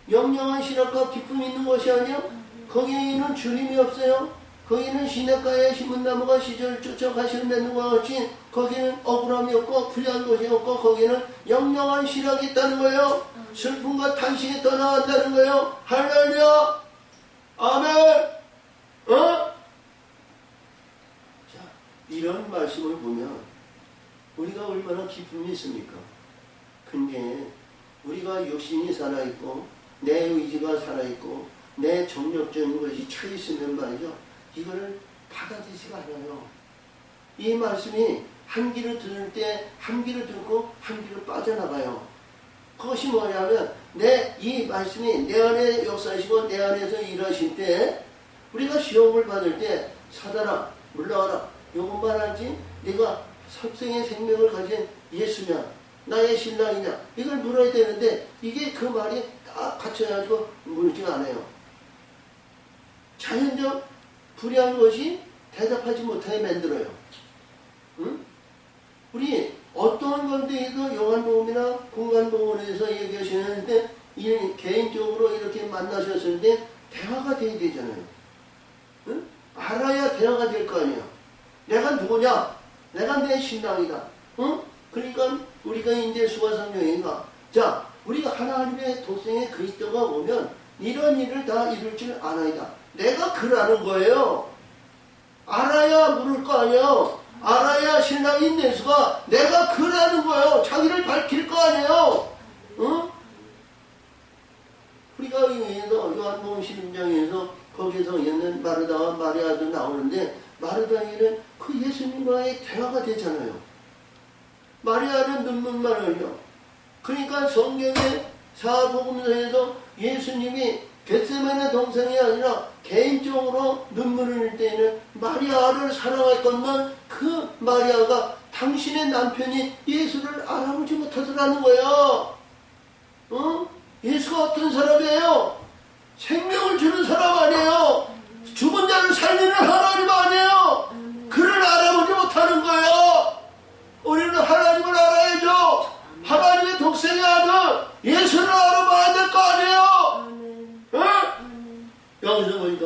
영영한 실학과 기쁨이 있는 것이 아니야? 거기에는 주님이 없어요. 거기는 시냇가에 심은 나무가 시절 쫓아가시는 맺는 것 같이 거기는 억울함이 없고 불리한 것이 없고 거기는 영영한 실학이 있다는 거예요. 슬픔과 탄식이 떠나간다는 거예요. 할렐루야. 아멘. 자, 이런 말씀을 보면 우리가 얼마나 기쁨이 있습니까? 근데 우리가 육신이 살아있고 내 의지가 살아있고 내 정력적인 것이 차있으면 말이죠. 이거를 받아들이지가 않아요. 이 말씀이 한 귀로 들을 때 한 귀로 듣고 한 귀로 빠져나가요. 그것이 뭐냐면 이 말씀이 내 안에 역사하시고 내 안에서 일하실 때 우리가 시험을 받을 때 사단아 물러가라. 요것만 하지 네가 सब생의 생명을 가진 예수냐 나의 신랑이냐 이걸 물어야 되는데 이게 그 말이 딱 갖춰가지고 물지가 않아요. 자연적 불의한 것이 대답하지 못하게 만들어요. 응? 우리 어떠한 건데에도 영안복음이나 공간복음에서 얘기하시는데 개인적으로 이렇게 만나셨을 때 대화가 돼야 되잖아요. 응? 알아야 대화가 될 거 아니에요. 내가 누구냐? 내가 내 신랑이다. 응? 그러니까 우리가 이제 수가성령인가? 자, 우리가 하나님의 독생의 그리스도가 오면 이런 일을 다 이룰 줄 아나이다. 내가 그라는 거예요. 알아야 물을 거 아니에요. 알아야 신랑인 예수가 내가 그라는 거예요. 자기를 밝힐 거 아니에요. 응? 우리가 여기에서 요한복음 11장에서 거기서 있는 마르다와 마리아도 나오는데 마르다에는 그 예수님과의 대화가 되잖아요. 마리아는 눈물만 흘려. 그러니까 성경의 사복음서에서 예수님이 겟세마네 동산이 아니라 개인적으로 눈물을 흘릴 때에는 마리아를 사랑했건만 그 마리아가 당신의 남편이 예수를 알아보지 못하더라는 거야. 예수가 어떤 사람이에요? 생명을 주는 사람 아니에요. 죽은 자를 살리는 하나님 아니에요. 그를 알아보지 못하는 거예요. 우리는 하나님을 알아야죠. 하나님의 독생의 아들 예수를 알아봐야 될 거 아니에요. 여기서 보니까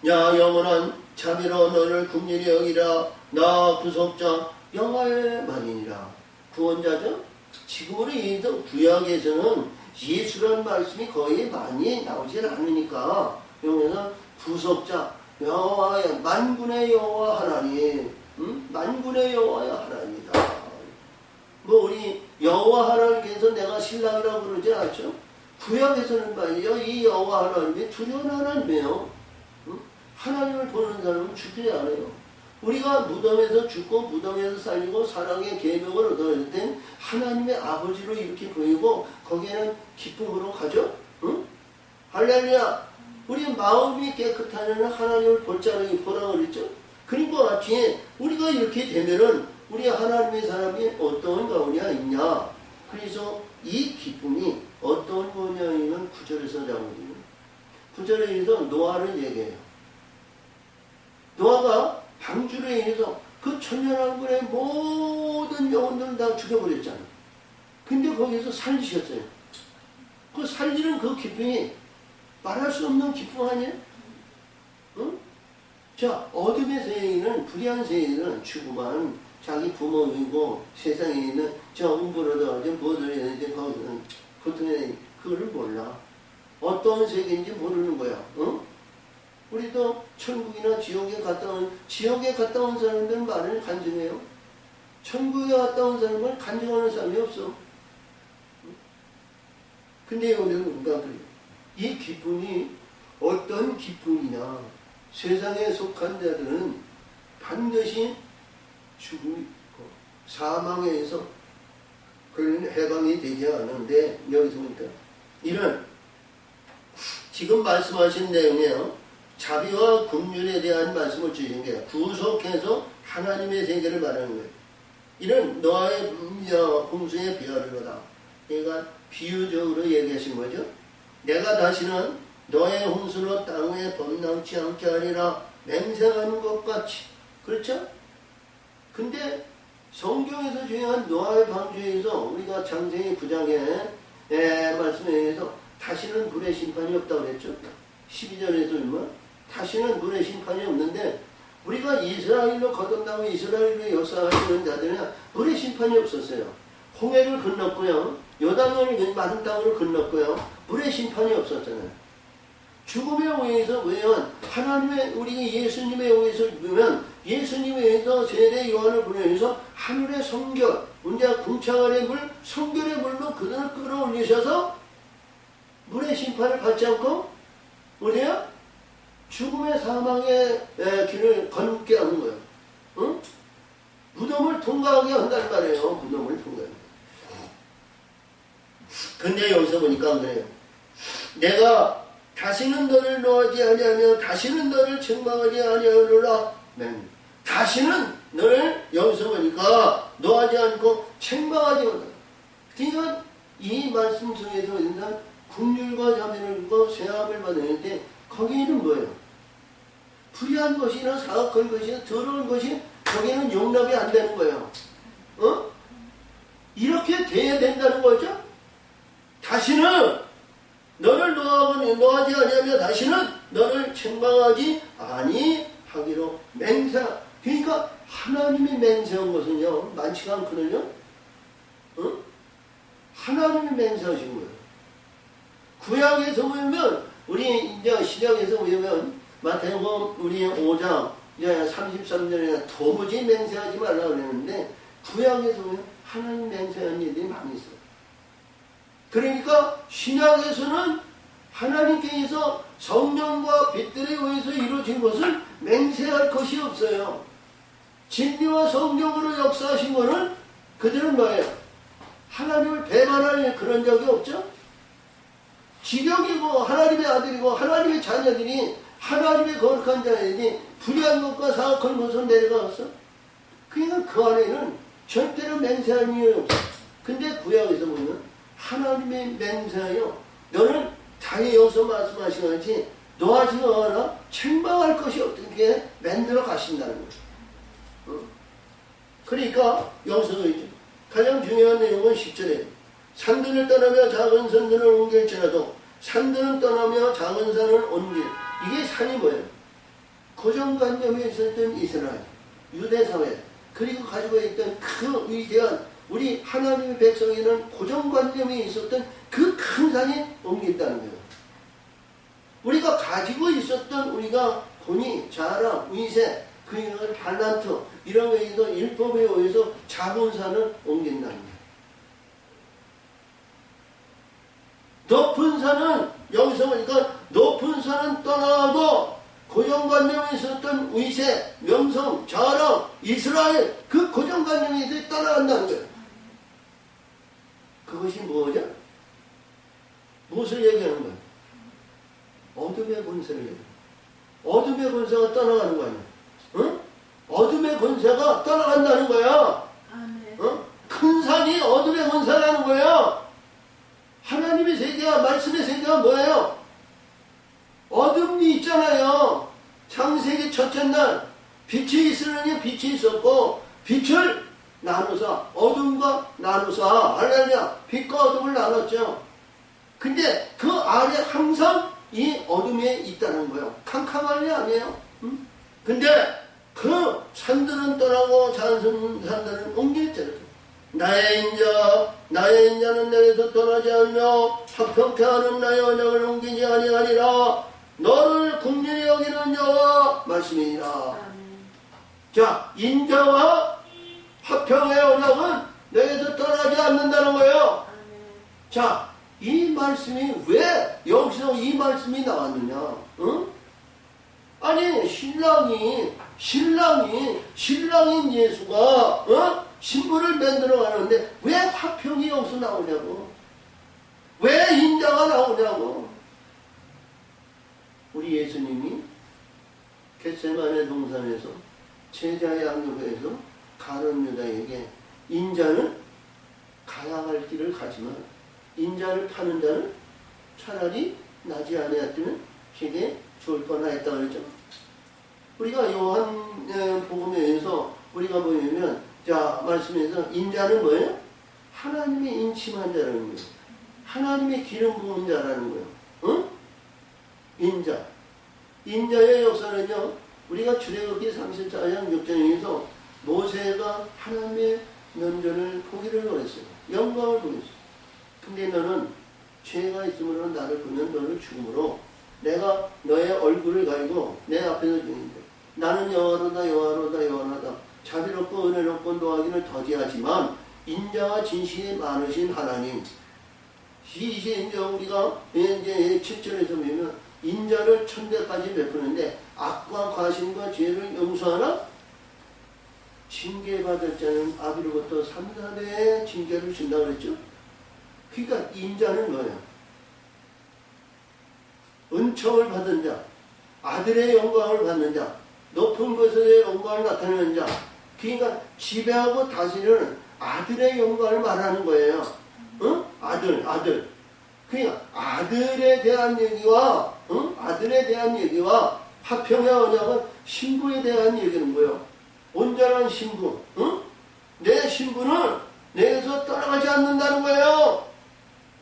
야 영원한 자비로 너를 긍휼히 여기라. 나 구속자 여호와의 말이니라. 구원자죠. 지금으로 얘기해서 구약에서는 예수라는 말씀이 거의 많이 나오질 않으니까 여기서 구속자 여호와의 만군의 여호와 하나님, 만군의 여호와의 하나님이다. 뭐 우리 여호와 하나님께서 내가 신랑이라고 그러지 않죠? 구약에서는 말이요 이 여호와 하나님이 두려운 하나님이에요. 하나님을 보는 사람은 죽지 않아요. 우리가 무덤에서 죽고 무덤에서 살리고 사랑의 계명을 얻어낼 때 하나님의 아버지로 이렇게 보이고 거기에는 기쁨으로 가죠. 응? 할렐루야. 우리 마음이 깨끗하면 하나님을 볼 자를 보라 그랬죠. 그리고 같이 우리가 이렇게 되면은 우리 하나님의 사람이 어떤 가운데가 있냐. 그래서 이 기쁨이 어떤 거냐면 9절에서 나오거든요. 9절에 의해서 노아를 얘기해요. 노아가 방주로 인해서 그 천년왕국의 모든 영혼들을 다 죽여버렸잖아요. 근데 거기서 살리셨어요. 그 살리는 그 기쁨이 말할 수 없는 기쁨 아니에요? 응? 자, 어둠의 세계는, 불의한 세계는 죽으면 자기 부모이고 세상에 있는 저 음부로도 저 뭐들 있는데 거기는 보통 그거를 몰라. 어떤 세계인지 모르는 거야. 응? 우리도 천국이나 지옥에 갔다 온 사람들은 말을 간증해요. 천국에 갔다 온 사람은 간증하는 사람이 없어. 근데 오늘 우리가 그래요. 이 기쁨이 어떤 기쁨이냐. 세상에 속한 자들은 반드시 죽음이 있고 사망에서 그런 해방이 되지 않은데 여기서 보니까 이런 지금 말씀하신 내용이에요. 자비와 긍휼에 대한 말씀을 주신 게 구속해서 하나님의 세계를 말하는 거예요. 이런 노아의 홍수에 비하려다. 얘가 비유적으로 얘기하신 거죠. 내가 다시는 너의 홍수로 땅 위에 범람치 않게 하리라 맹세하는 것 같이. 그렇죠? 근데 성경에서 중요한 노아의 방주에서 우리가 창세기 9장에 말씀에 의해서 다시는 불의 심판이 없다고 그랬죠. 12절에서 다시는 불의 심판이 없는데 우리가 이스라엘로 거듭나고 이스라엘로 역사하시는 자들은 불의 심판이 없었어요. 홍해를 건넜고요. 요단을 마른 땅으로 건넜고요. 불의 심판이 없었잖아요. 죽음에 의해서 왜냐면 하나님의 우리 예수님에 의해서 보면 예수님에 의해서 세례 요한을 보내서 하늘의 성결, 문제 궁창아의 물, 성결의 물로 그들을 끌어올리셔서 물의 심판을 받지 않고 우리야 죽음의 사망의 길을 건게 하는 거예요. 응? 무덤을 통과하게 한단 말이에요. 무덤을 통과하게. 근데 여기서 보니까 안 그래요. 내가 다시는 너를 놓아지 아니하며 다시는 너를 책망하지 아니하노라. 다시는 너를 여기서 보니까 놓아지 않고 책망하지 못한다. 그러니까 이 말씀 속에서 일단 긍휼과 자비를 주고 세함을 받았는데 거기에는 뭐예요? 불의한 것이나 사악한 것이나 더러운 것이 거기에는 용납이 안 되는 거예요. 어? 이렇게 돼야 된다는 거죠? 다시는 너를 놓아지 아니하며 다시는 너를 책망하지 아니하기로 맹세. 그러니까 하나님이 맹세한 것은요 많지가 않거든요. 어? 하나님이 맹세하신 거예요. 구약에서 보면 우리 이제 신약에서 보면 마태복음 우리 5장 이제 33절에 도무지 맹세하지 말라 그랬는데 구약에서 보면 하나님 맹세한 일들이 많이 있어요. 그러니까 신약에서는 하나님께서 성령과 빛들에 의해서 이루어진 것을 맹세할 것이 없어요. 진리와 성령으로 역사하신 것은 그들은 뭐예요? 하나님을 배반할 그런 적이 없죠. 지경이고 하나님의 아들이고 하나님의 자녀들이 하나님의 거룩한 자들이 불의한 것과 사악한 것으로 내려가었어. 그러니까 그 안에는 절대로 맹세할 일이 없어. 근데 구약에서 보면 하나님의 맹세하여 너는 당연히 여기서 말씀하신 것이 놓아지 않아 책망할 것이 어떻게 만들어 가신다는 거예요. 그러니까 여기서 이제 가장 중요한 내용은 10절에 산들을 떠나며 작은 산들을 옮길지라도 산들은 떠나며 작은 산을 옮길. 이게 산이 뭐예요? 고정관념에 있었던 이스라엘, 유대사회, 그리고 가지고 있던 그 위대한 우리 하나님의 백성에는 고정관념이 있었던 그 큰 산이 옮긴다는 거예요. 우리가 가지고 있었던 우리가 권위, 자랑, 위세, 그 달란트 이런 거에 의해서 율법에 의해서 작은 산을 옮긴다는 거예요. 높은 산은 여기서 보니까 높은 산은 떠나고 고정관념에 있었던 위세, 명성, 자랑, 이스라엘 그 고정관념에 떠나간다는 거예요. 그것이 뭐죠? 무엇을 얘기하는 거예요? 어둠의 권세를 얘기해요. 어둠의 권세가 떠나가는 거 아니야? 응? 어둠의 권세가 떠나간다는 거야. 응? 큰 산이 어둠의 권세라는 거야. 하나님의 세계와 말씀의 세계가 뭐예요? 어둠이 있잖아요. 창세기 첫째 날 빛이 있으려니 빛이 있었고 빛을 나누사 어둠과 나누사 할렐루야 빛과 어둠을 나눴죠. 근데 그 아래 항상 이 어둠에 있다는 거예요. 캄캄함이 아니에요. 응? 근데 그 산들은 떠나고 산들은 옮길지라도 나의 인자는 내게서 떠나지 않으며 화평케 하는 나의 언약을 옮기지 아니하니라. 너를 긍휼히 여기는 여호와 말씀이니라. 자, 인자와 화평의 언약은 내게서 떠나지 않는다는 거예요. 자, 이 말씀이 왜 여기서 이 말씀이 나왔느냐? 응? 아니 신랑인 예수가 신부를 만들어 가는데 왜 화평이 여기서 나오냐고? 왜 인자가 나오냐고? 우리 예수님이 겟세마네 동산에서 제자의 양육에서 가룟 유다에게 인자는 가야 할 길을 가지만 인자를 파는 자는 차라리 나지 아니었으면 되게 좋을 뻔하였다 그랬죠. 우리가 요한 복음에서 우리가 보면 자 말씀에서 인자는 뭐예요? 하나님의 인침한 자라는 거예요. 하나님의 기름 부은 자라는 거예요. 응? 인자의 역사는요. 우리가 출애굽기 34장 6절에서 모세가 하나님의 면전을 보기를 원했어요. 영광을 보냈어요. 근데 너는 죄가 있으므로 나를 보면 너를 죽음으로 내가 너의 얼굴을 가리고 내 앞에서 죽는다. 나는 여호와로다 자비롭고 은혜롭고 노하기를 더디하지만 인자와 진실이 많으신 하나님. 이제 우리가 이제 7절에서 보면 인자를 천대까지 베푸는데 악과 과신과 죄를 용서하나 징계받을 자는 아비로부터 3,4배의 징계를 준다고 그랬죠. 그러니까 인자는 뭐예요? 은총을 받은 자, 아들의 영광을 받는 자, 높은 곳에서의 영광을 나타내는 자. 그러니까 지배하고 다스리는 아들의 영광을 말하는 거예요. 응? 아들. 그러니까 아들에 대한 얘기와 화평의 언약은 신부에 대한 얘기는 뭐예요? 온전한 신부. 응? 내 신부는 내게서 떠나가지 않는다는 거예요.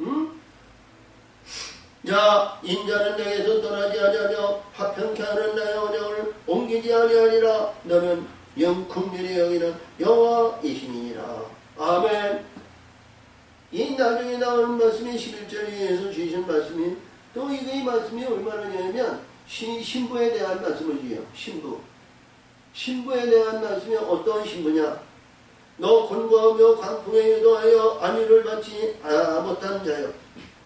응? 자, 인자는 내게서 떠나지 아니하며 화평케 하는 나의 언약을 옮기지 아니하니라. 너는 영 긍휼히 여기는 여호와이시니라. 아멘. 이 나중에 나오는 말씀이 11절에서 주신 말씀이 또 이 말씀이 얼마나 냐면 신부에 대한 말씀을 주요. 신부에 대한 말씀이 어떤 신부냐? 너 권고하며 광풍에 유도하여 안위를 받지 못한 자여.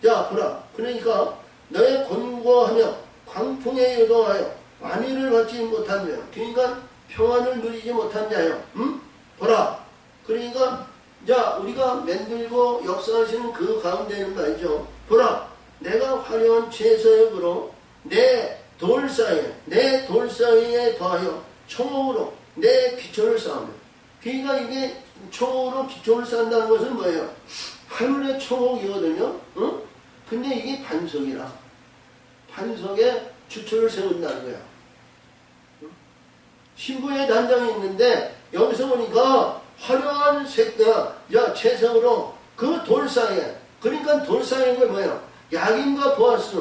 자, 보라. 그러니까 너의 권고하며 광풍에 유도하여 안위를 받지 못한 자여. 그러니까 평안을 누리지 못한 자여. 응? 보라. 그러니까 자, 우리가 만들고 역사하시는 그 가운데는 말이죠. 보라. 내가 화려한 제사역으로 내 돌 사이에 더하여 청옥으로 내 기초를 쌓으며. 그러니까 이게 청옥으로 기초를 쌓는다는 것은 뭐예요? 하늘의 청옥이거든요. 응? 근데 이게 반석이라. 반석에 주초를 세운다는 거야. 응? 신부의 단장이 있는데 여기서 보니까 화려한 채석으로 그 돌 사이에, 그러니까 돌 사이에 뭐예요? 야긴과 보아스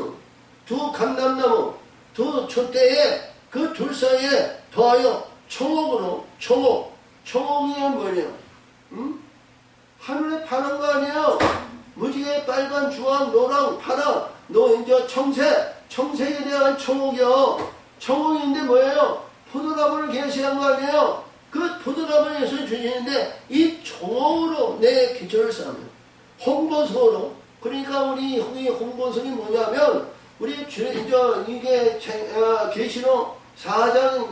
두 감람나무 두 촛대에 그 둘 사이에 더하여 청옥으로 청옥이 뭐냐? 응? 하늘에 파란 거 아니에요? 무지개 빨간 주황 노랑 파랑 이제 청색에 대한 청옥이요. 청옥인데 뭐예요? 포도나무를 계시한 거 아니에요? 그 포도나무를 예수 주시는데 이 청옥으로 내 기초를 쌓으며 홍보석으로. 그러니까 우리 홍보석이 뭐냐면 우리 이게 계시록 4장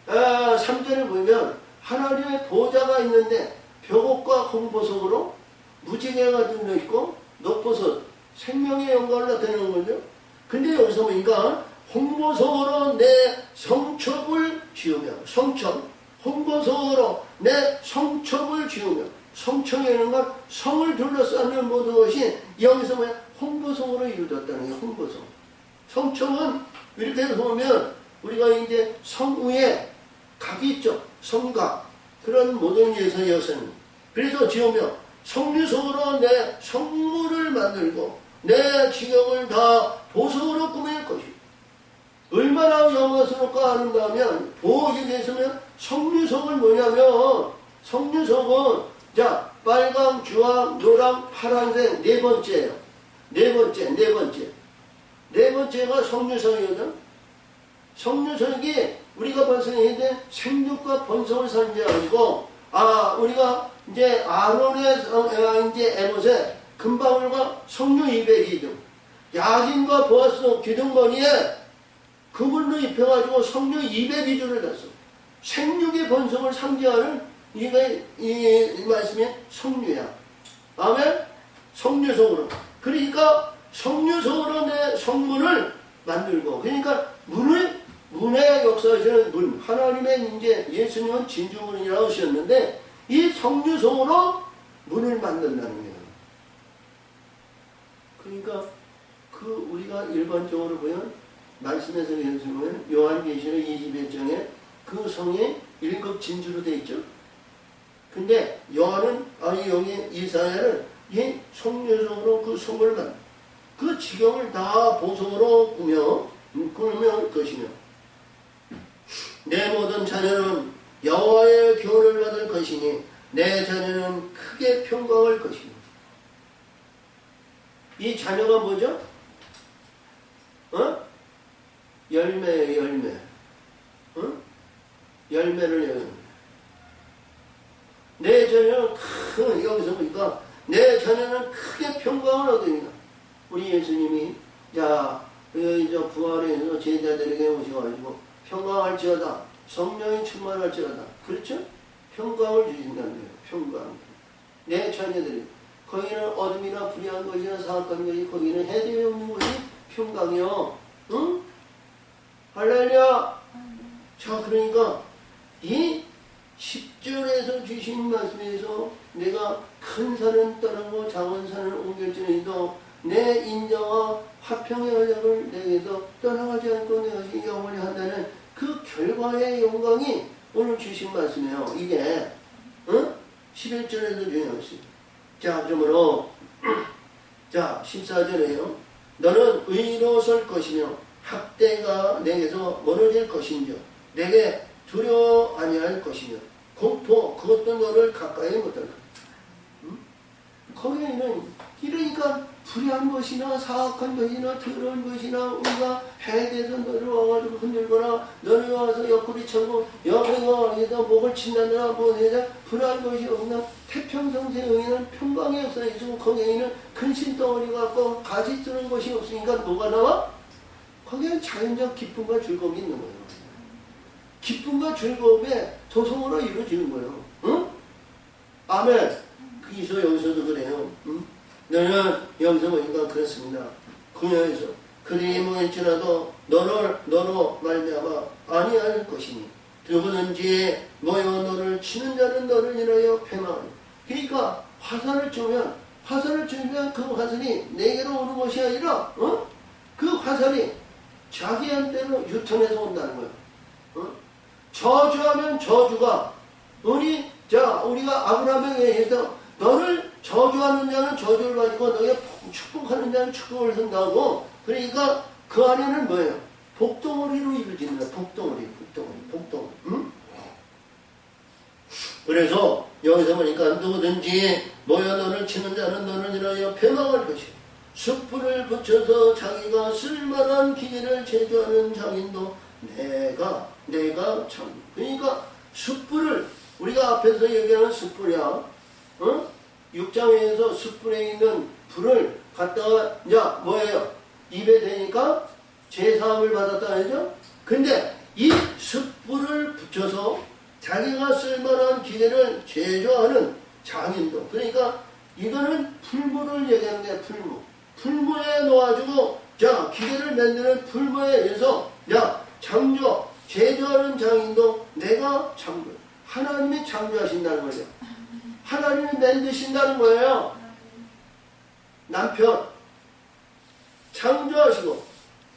3절을 보면 하나님의 보좌가 있는데 벽옥과 홍보석으로 무지개가 들려있고 녹보석 생명의 영광을 나타내는 거죠. 근데 여기서 보니까 홍보석으로 내 성첩을 지으며 홍보석으로 내 성첩을 지으며 성청이라는 건 성을 둘러싸는 모든 것이 여기서 뭐야? 홍보성으로 이루어졌다는 게 홍보성. 성청은 이렇게 해서 보면 우리가 이제 성 위에 각이 있죠. 성각. 그런 모든 예서는. 그래서 지으며 성류성으로 내 성물을 만들고 내 지경을 다 보석으로 꾸밀 것이요. 얼마나 영화스럽고 아름다우면 보석에 있으면 석류석은 뭐냐면 석류석은 자 빨강, 주황, 노랑, 파란색 네 번째예요. 네 번째가 석류석이거든. 석류석이 우리가 발생해야 돼 생육과 번성을 산지하고 우리가 이제 아론의 이제 에못에 금방울과 석류 200이등 야긴과 보아스 기둥머리에 그물로 입혀가지고 석류 202주를 das어. 생육의 번성을 상징하는 이 말씀이 석류야. 아멘? 석류석으로. 그러니까 석류석으로 내 성문을 만들고, 그러니까 문의 역사에서는 문, 하나님의 이제 예수님은 진주문이라고 하셨는데 이 석류석으로 문을 만든다는 거예요. 그러니까 우리가 일반적으로 보면 말씀에서 보면 요한계시록 21장에 그 성이 7 진주로 되어 있죠. 근데 요한은 여기 이사야는 이 석류석으로 그 성을 그 지경을 다 보석으로 꾸며 것이며 내 모든 자녀는 여호와의 교훈을 받을 것이니 내 자녀는 크게 평강할 것이며. 이 자녀가 뭐죠? 열매예요, 열매. 열매를 여는. 내 자녀는 여기서 보니까 내 자녀는 크게 평강을 얻으리라. 우리 예수님이 부활에서 제자들에게 오셔가지고 평강할지어다, 성령이 충만할지어다. 그렇죠? 평강을 주신다는 거예요. 평강. 내 자녀들이 거기는 어둠이나 불의한 것이나 사악한 것이 거기는 해됨이 없는 것이 평강이요. 응? 할렐루야. 자, 그러니까 이 10절에서 주신 말씀에서 내가 큰 산은 떠나고 작은 산을 옮길지니도 내 인자와 화평의 언약을 내게서 떠나가지 않고 내가 영원히 한다는 그 결과의 영광이 오늘 주신 말씀이에요. 이게 11절에도 중요했어요. 자, 그러므로 14절에요. 너는 의로 설 것이며 학대가 내게서 멀어질 것인지 내게 두려워 아니할 것이며 공포 그것도 너를 가까이 못할 것이다. 거기에는 이러니까 불의한 것이나 사악한 것이나 더러운 것이나 우리가 해대에서 너를 와가지고 흔들거나 너를 와서 옆구리 쳐고 여기서 목을 친다거나 뭐내자 불의한 것이 없나 태평성세에 의한 평강의 역사에 있고 거기에는 근심덩어리 갖고 가지 쓰는 것이 없으니까 뭐가 나와? 거기에 자연적 기쁨과 즐거움이 있는 거예요. 기쁨과 즐거움에 도성으로 이루어지는 거예요. 응? 아멘. 그래서 여기서도 그래요. 응? 너는 여기서 보니까 그렇습니다. 그녀에서 그들이 모일지라도 너로 말미암아 아니할 것이니 누구든지 모여 너를 치는 자는 너를 인하여 패망하니. 그러니까 화살을 쏘면 그 화살이 내게로 오는 것이 아니라 그 화살이 자기한테로 유턴해서 온다는 거예요. 저주하면 저주가 우리가 아브라함에 의해서 너를 저주하는 자는 저주를 가지고 너에게 축복하는 자는 축복을 선다고. 그러니까 그 안에는 뭐예요? 복덩어리로 이루어지는 거예요. 복덩어리. 응? 그래서 여기서 보니까 누구든지 모여 너를 치는 자는 너를 인하여 패망할 것이요 숯불을 붙여서 자기가 쓸만한 기계를 제조하는 장인도 내가 참. 그러니까 숯불을 우리가 앞에서 얘기하는 숯불이야. 6장에서 숯불에 있는 불을 갖다가 뭐예요? 입에 대니까 제사함을 받았다 하죠. 근데 이 숯불을 붙여서 자기가 쓸만한 기계를 제조하는 장인도. 그러니까 이거는 풀무를 얘기하는 거야. 풀무에 놓아주고 기계를 만드는 풀무에 의해서 창조 제조하는 장인도 내가 창조. 하나님이 창조하신다는 거죠. 하나님이 만드신다는 거예요. 남편 창조하시고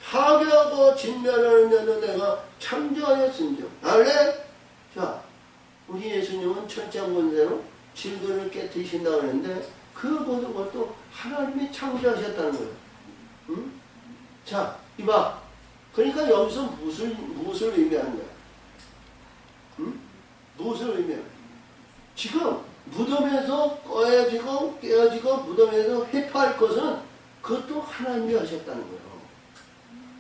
파괴하고 진멸하는 자는 내가 창조하였습니다. 알레? 자, 우리 예수님은 철장 권세로 질그를 깨뜨리신다고 하는데 그 모든 것도 하나님이 창조하셨다는 거예요. 응? 자, 이봐. 그러니까 여기서 무엇을 의미하는 거야? 응? 무엇을 의미하는 거야? 지금 무덤에서 꺼야지고 깨어지고 무덤에서 회파할 것은 그것도 하나님이 하셨다는 거예요.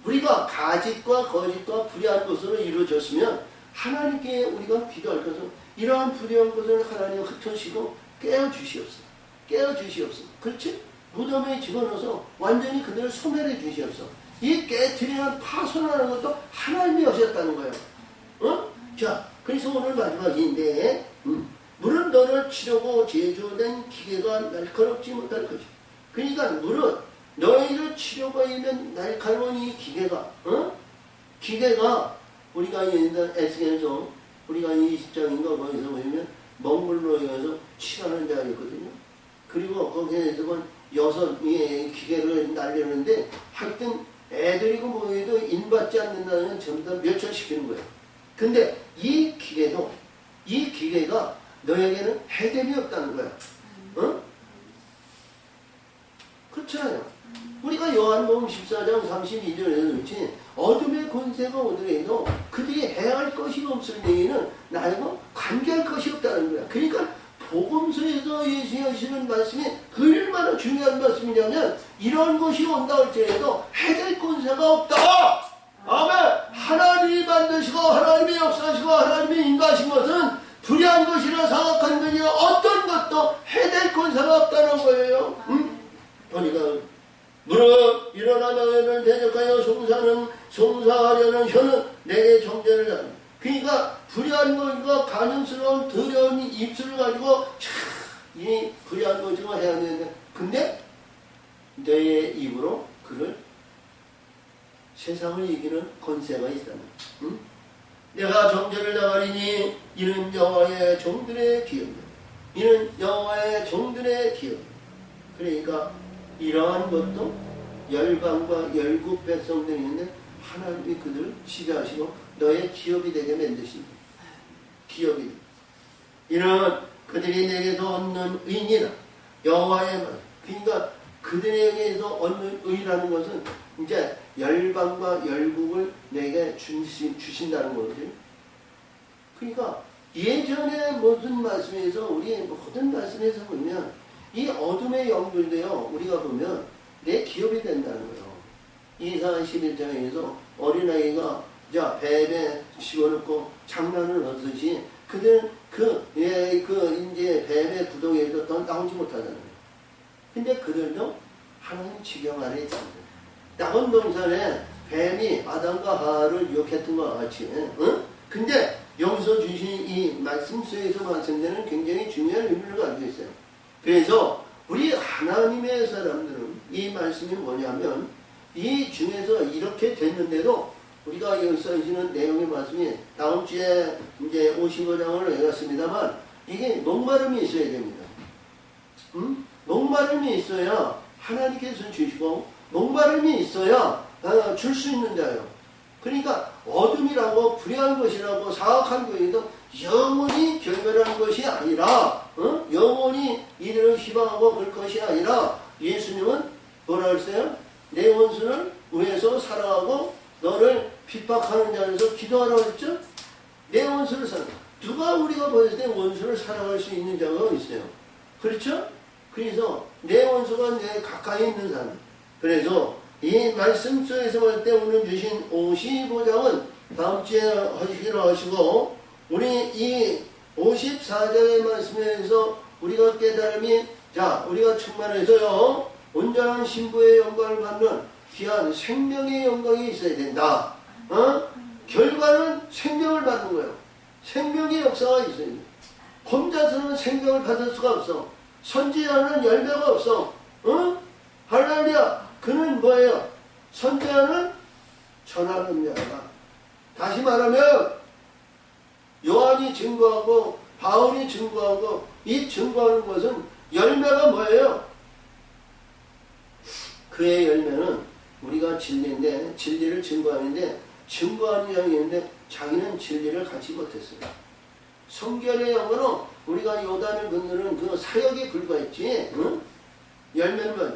우리가 가짓과 거짓과 불의한 것으로 이루어졌으면 하나님께 우리가 기도할 것은 이러한 불의한 것을 하나님 흩어시고 깨어주시옵소서. 깨어주시옵소서. 그렇지? 무덤에 집어넣어서 완전히 그들을 소멸해 주시옵소서. 이 깨트리는 파손하는 것도 하나님이 하셨다는 거예요. 어? 자, 그래서 오늘 마지막인데 물은 너를 치려고 제조된 기계가 날카롭지 못할 것이다. 그러니까 물은 너희를 치려고 있는 날카로운 이 기계가 기계가 우리가 옛날 에스겔에서 우리가 20장인가 거기서 보면 먹물로 이어서 칠하는 자가 있거든요. 그리고 거기에서 본 6의 기계를 날리는데 하여튼 애들이고 뭐해도 인받지 않는다는 전부 다 멸절시키는 거예요. 근데 이 기계가 너에게는 해됨이 없다는 거야. 어? 그렇잖아요. 우리가 요한복음 14장 32절에서 그렇지 어둠의 권세가 오더라도 그들이 해할 것이 없을 때에는 나하고 관계할 것이 없다는 거야. 그러니까 복음서에서 예수님 하시는 말씀이 얼마나 중요한 말씀이냐면 이런 것이 온다 할지라도 해될 권세가 없다. 아멘. 하나님이 만드시고 하나님이 역사하시고 하나님이 인도하신 것은 불의한 것이라 사악한 것이라 어떤 것도 해될 권세가 없다는 거예요. 보니까 무릇 일어나 너희를 대적하여 송사하려는 혀는 내게 정죄를 하는. 그러니까 불의한 것과 가증스러운 더러운 입술을 가지고 이 불의한 것을 해야 되는데 근데 너의 입으로 그를 세상을 이기는 권세가 있다는 거야. 내가 정죄를 당하리니 이는 여호와의 종들의 기업이다. 이는 여호와의 종들의 기업이다. 그러니까 이러한 것도 열방과 열국 백성들이 있는데 하나님이 그들을 지배하시고 너의 기업이 되게 만드십니다. 기업이. 이는 그들이 내게서 얻는 의니라. 여호와의 말. 그러니까 그들에게서 얻는 의라는 것은 이제 열방과 열국을 내게 주신다는 거거든요. 그러니까 예전에 모든 말씀에서 우리 모든 말씀에서 보면 이 어둠의 영들도요 우리가 보면 내 기업이 된다는 거예요. 이사야 11장에서 어린아이가 자 뱀에 씌워놓고 장난을 하듯이 그들은 이제 뱀의 구덩이에서 더 나오지 못하잖아요. 근데 그들도 하나님 지경 아래에 있습니다. 낙원 동산에 뱀이 아담과 하와를 유혹했던 것 같이. 근데 여기서 주신 이 말씀 속에서 말씀되는 굉장히 중요한 의미를 가지고 있어요. 그래서 우리 하나님의 사람들은 이 말씀이 뭐냐면 이 중에서 이렇게 됐는데도 우리가 여기서 주시는 내용의 말씀이 다음 주에 이제 55장을 읽었습니다만 이게 목마름이 있어야 됩니다. 목마름이 있어야 하나님께서 주시고 목마름이 있어야 줄 수 있는 자예요. 그러니까 어둠이라고 불의한 것이라고 사악한 것이도 영원히 결별하는 것이 아니라 영원히 이들을 희망하고 그럴 것이 아니라 예수님은 뭐라 했어요? 내 원수를 위해서 사랑하고 너를 핍박하는 자에서 기도하라고 했죠? 내 원수를 사랑. 누가 우리가 보였을 때 원수를 사랑할 수 있는 자가 있어요? 그렇죠? 그래서 내 원수가 내 가까이 있는 사람. 그래서 이 말씀 속에서 볼 때 오늘 주신 55장은 다음 주에 하시기로 하시고 우리 이 54장의 말씀에서 우리가 깨달음이 자 우리가 충만해서요 온전한 신부의 영광을 받는 귀한 생명의 영광이 있어야 된다. 결과는 생명을 받는 거예요. 생명의 역사가 있어야 돼. 혼자서는 생명을 받을 수가 없어. 선지자는 열매가 없어. 할렐루야. 그는 뭐예요? 선지자는 전하는 자다. 다시 말하면 요한이 증거하고 바울이 증거하고 이 증거하는 것은 열매가 뭐예요? 그의 열매는 우리가 진리인데 진리를 증거하는데 증거하는 자가 있는데 자기는 진리를 갖지 못했어요. 성결의 영으로 우리가 요단을 건너는 그 사역에 불과했지. 응? 열매는 뭐죠?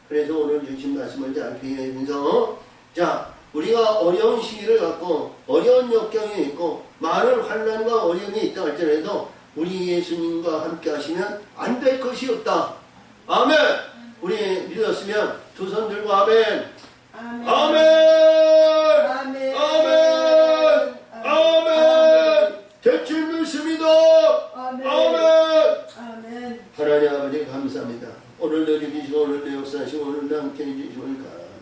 그래서 오늘 주신 말씀을 잘 비교해보면서 자, 우리가 어려운 시기를 갖고 어려운 역경이 있고 많은 환난과 어려움이 있다 할지라도 우리 예수님과 함께 하시면 안 될 것이 없다. 아멘. 우리 믿었으면 두 손 들고 아멘. 아멘. 아멘. 아멘. 아멘. 아멘. 대출 믿습니다. 아멘. 아멘. 아멘. 하나님 아버지 감사합니다. 오늘도 이기시고 오늘도 역사하시고 오늘도 함께 해주심을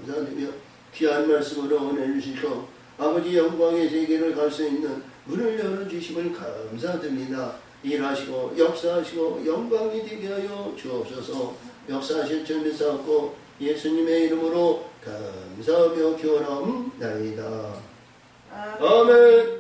감사드리며 귀한 말씀으로 은혜 주시고 아버지 영광의 세계를 갈 수 있는 문을 열어주심을 감사드립니다. 일하시고 역사하시고 영광이 되게 하여 주옵소서. 역사하실 줄 믿사옵고 예수님의 이름으로 감사하며 기원하옵나이다. 아멘.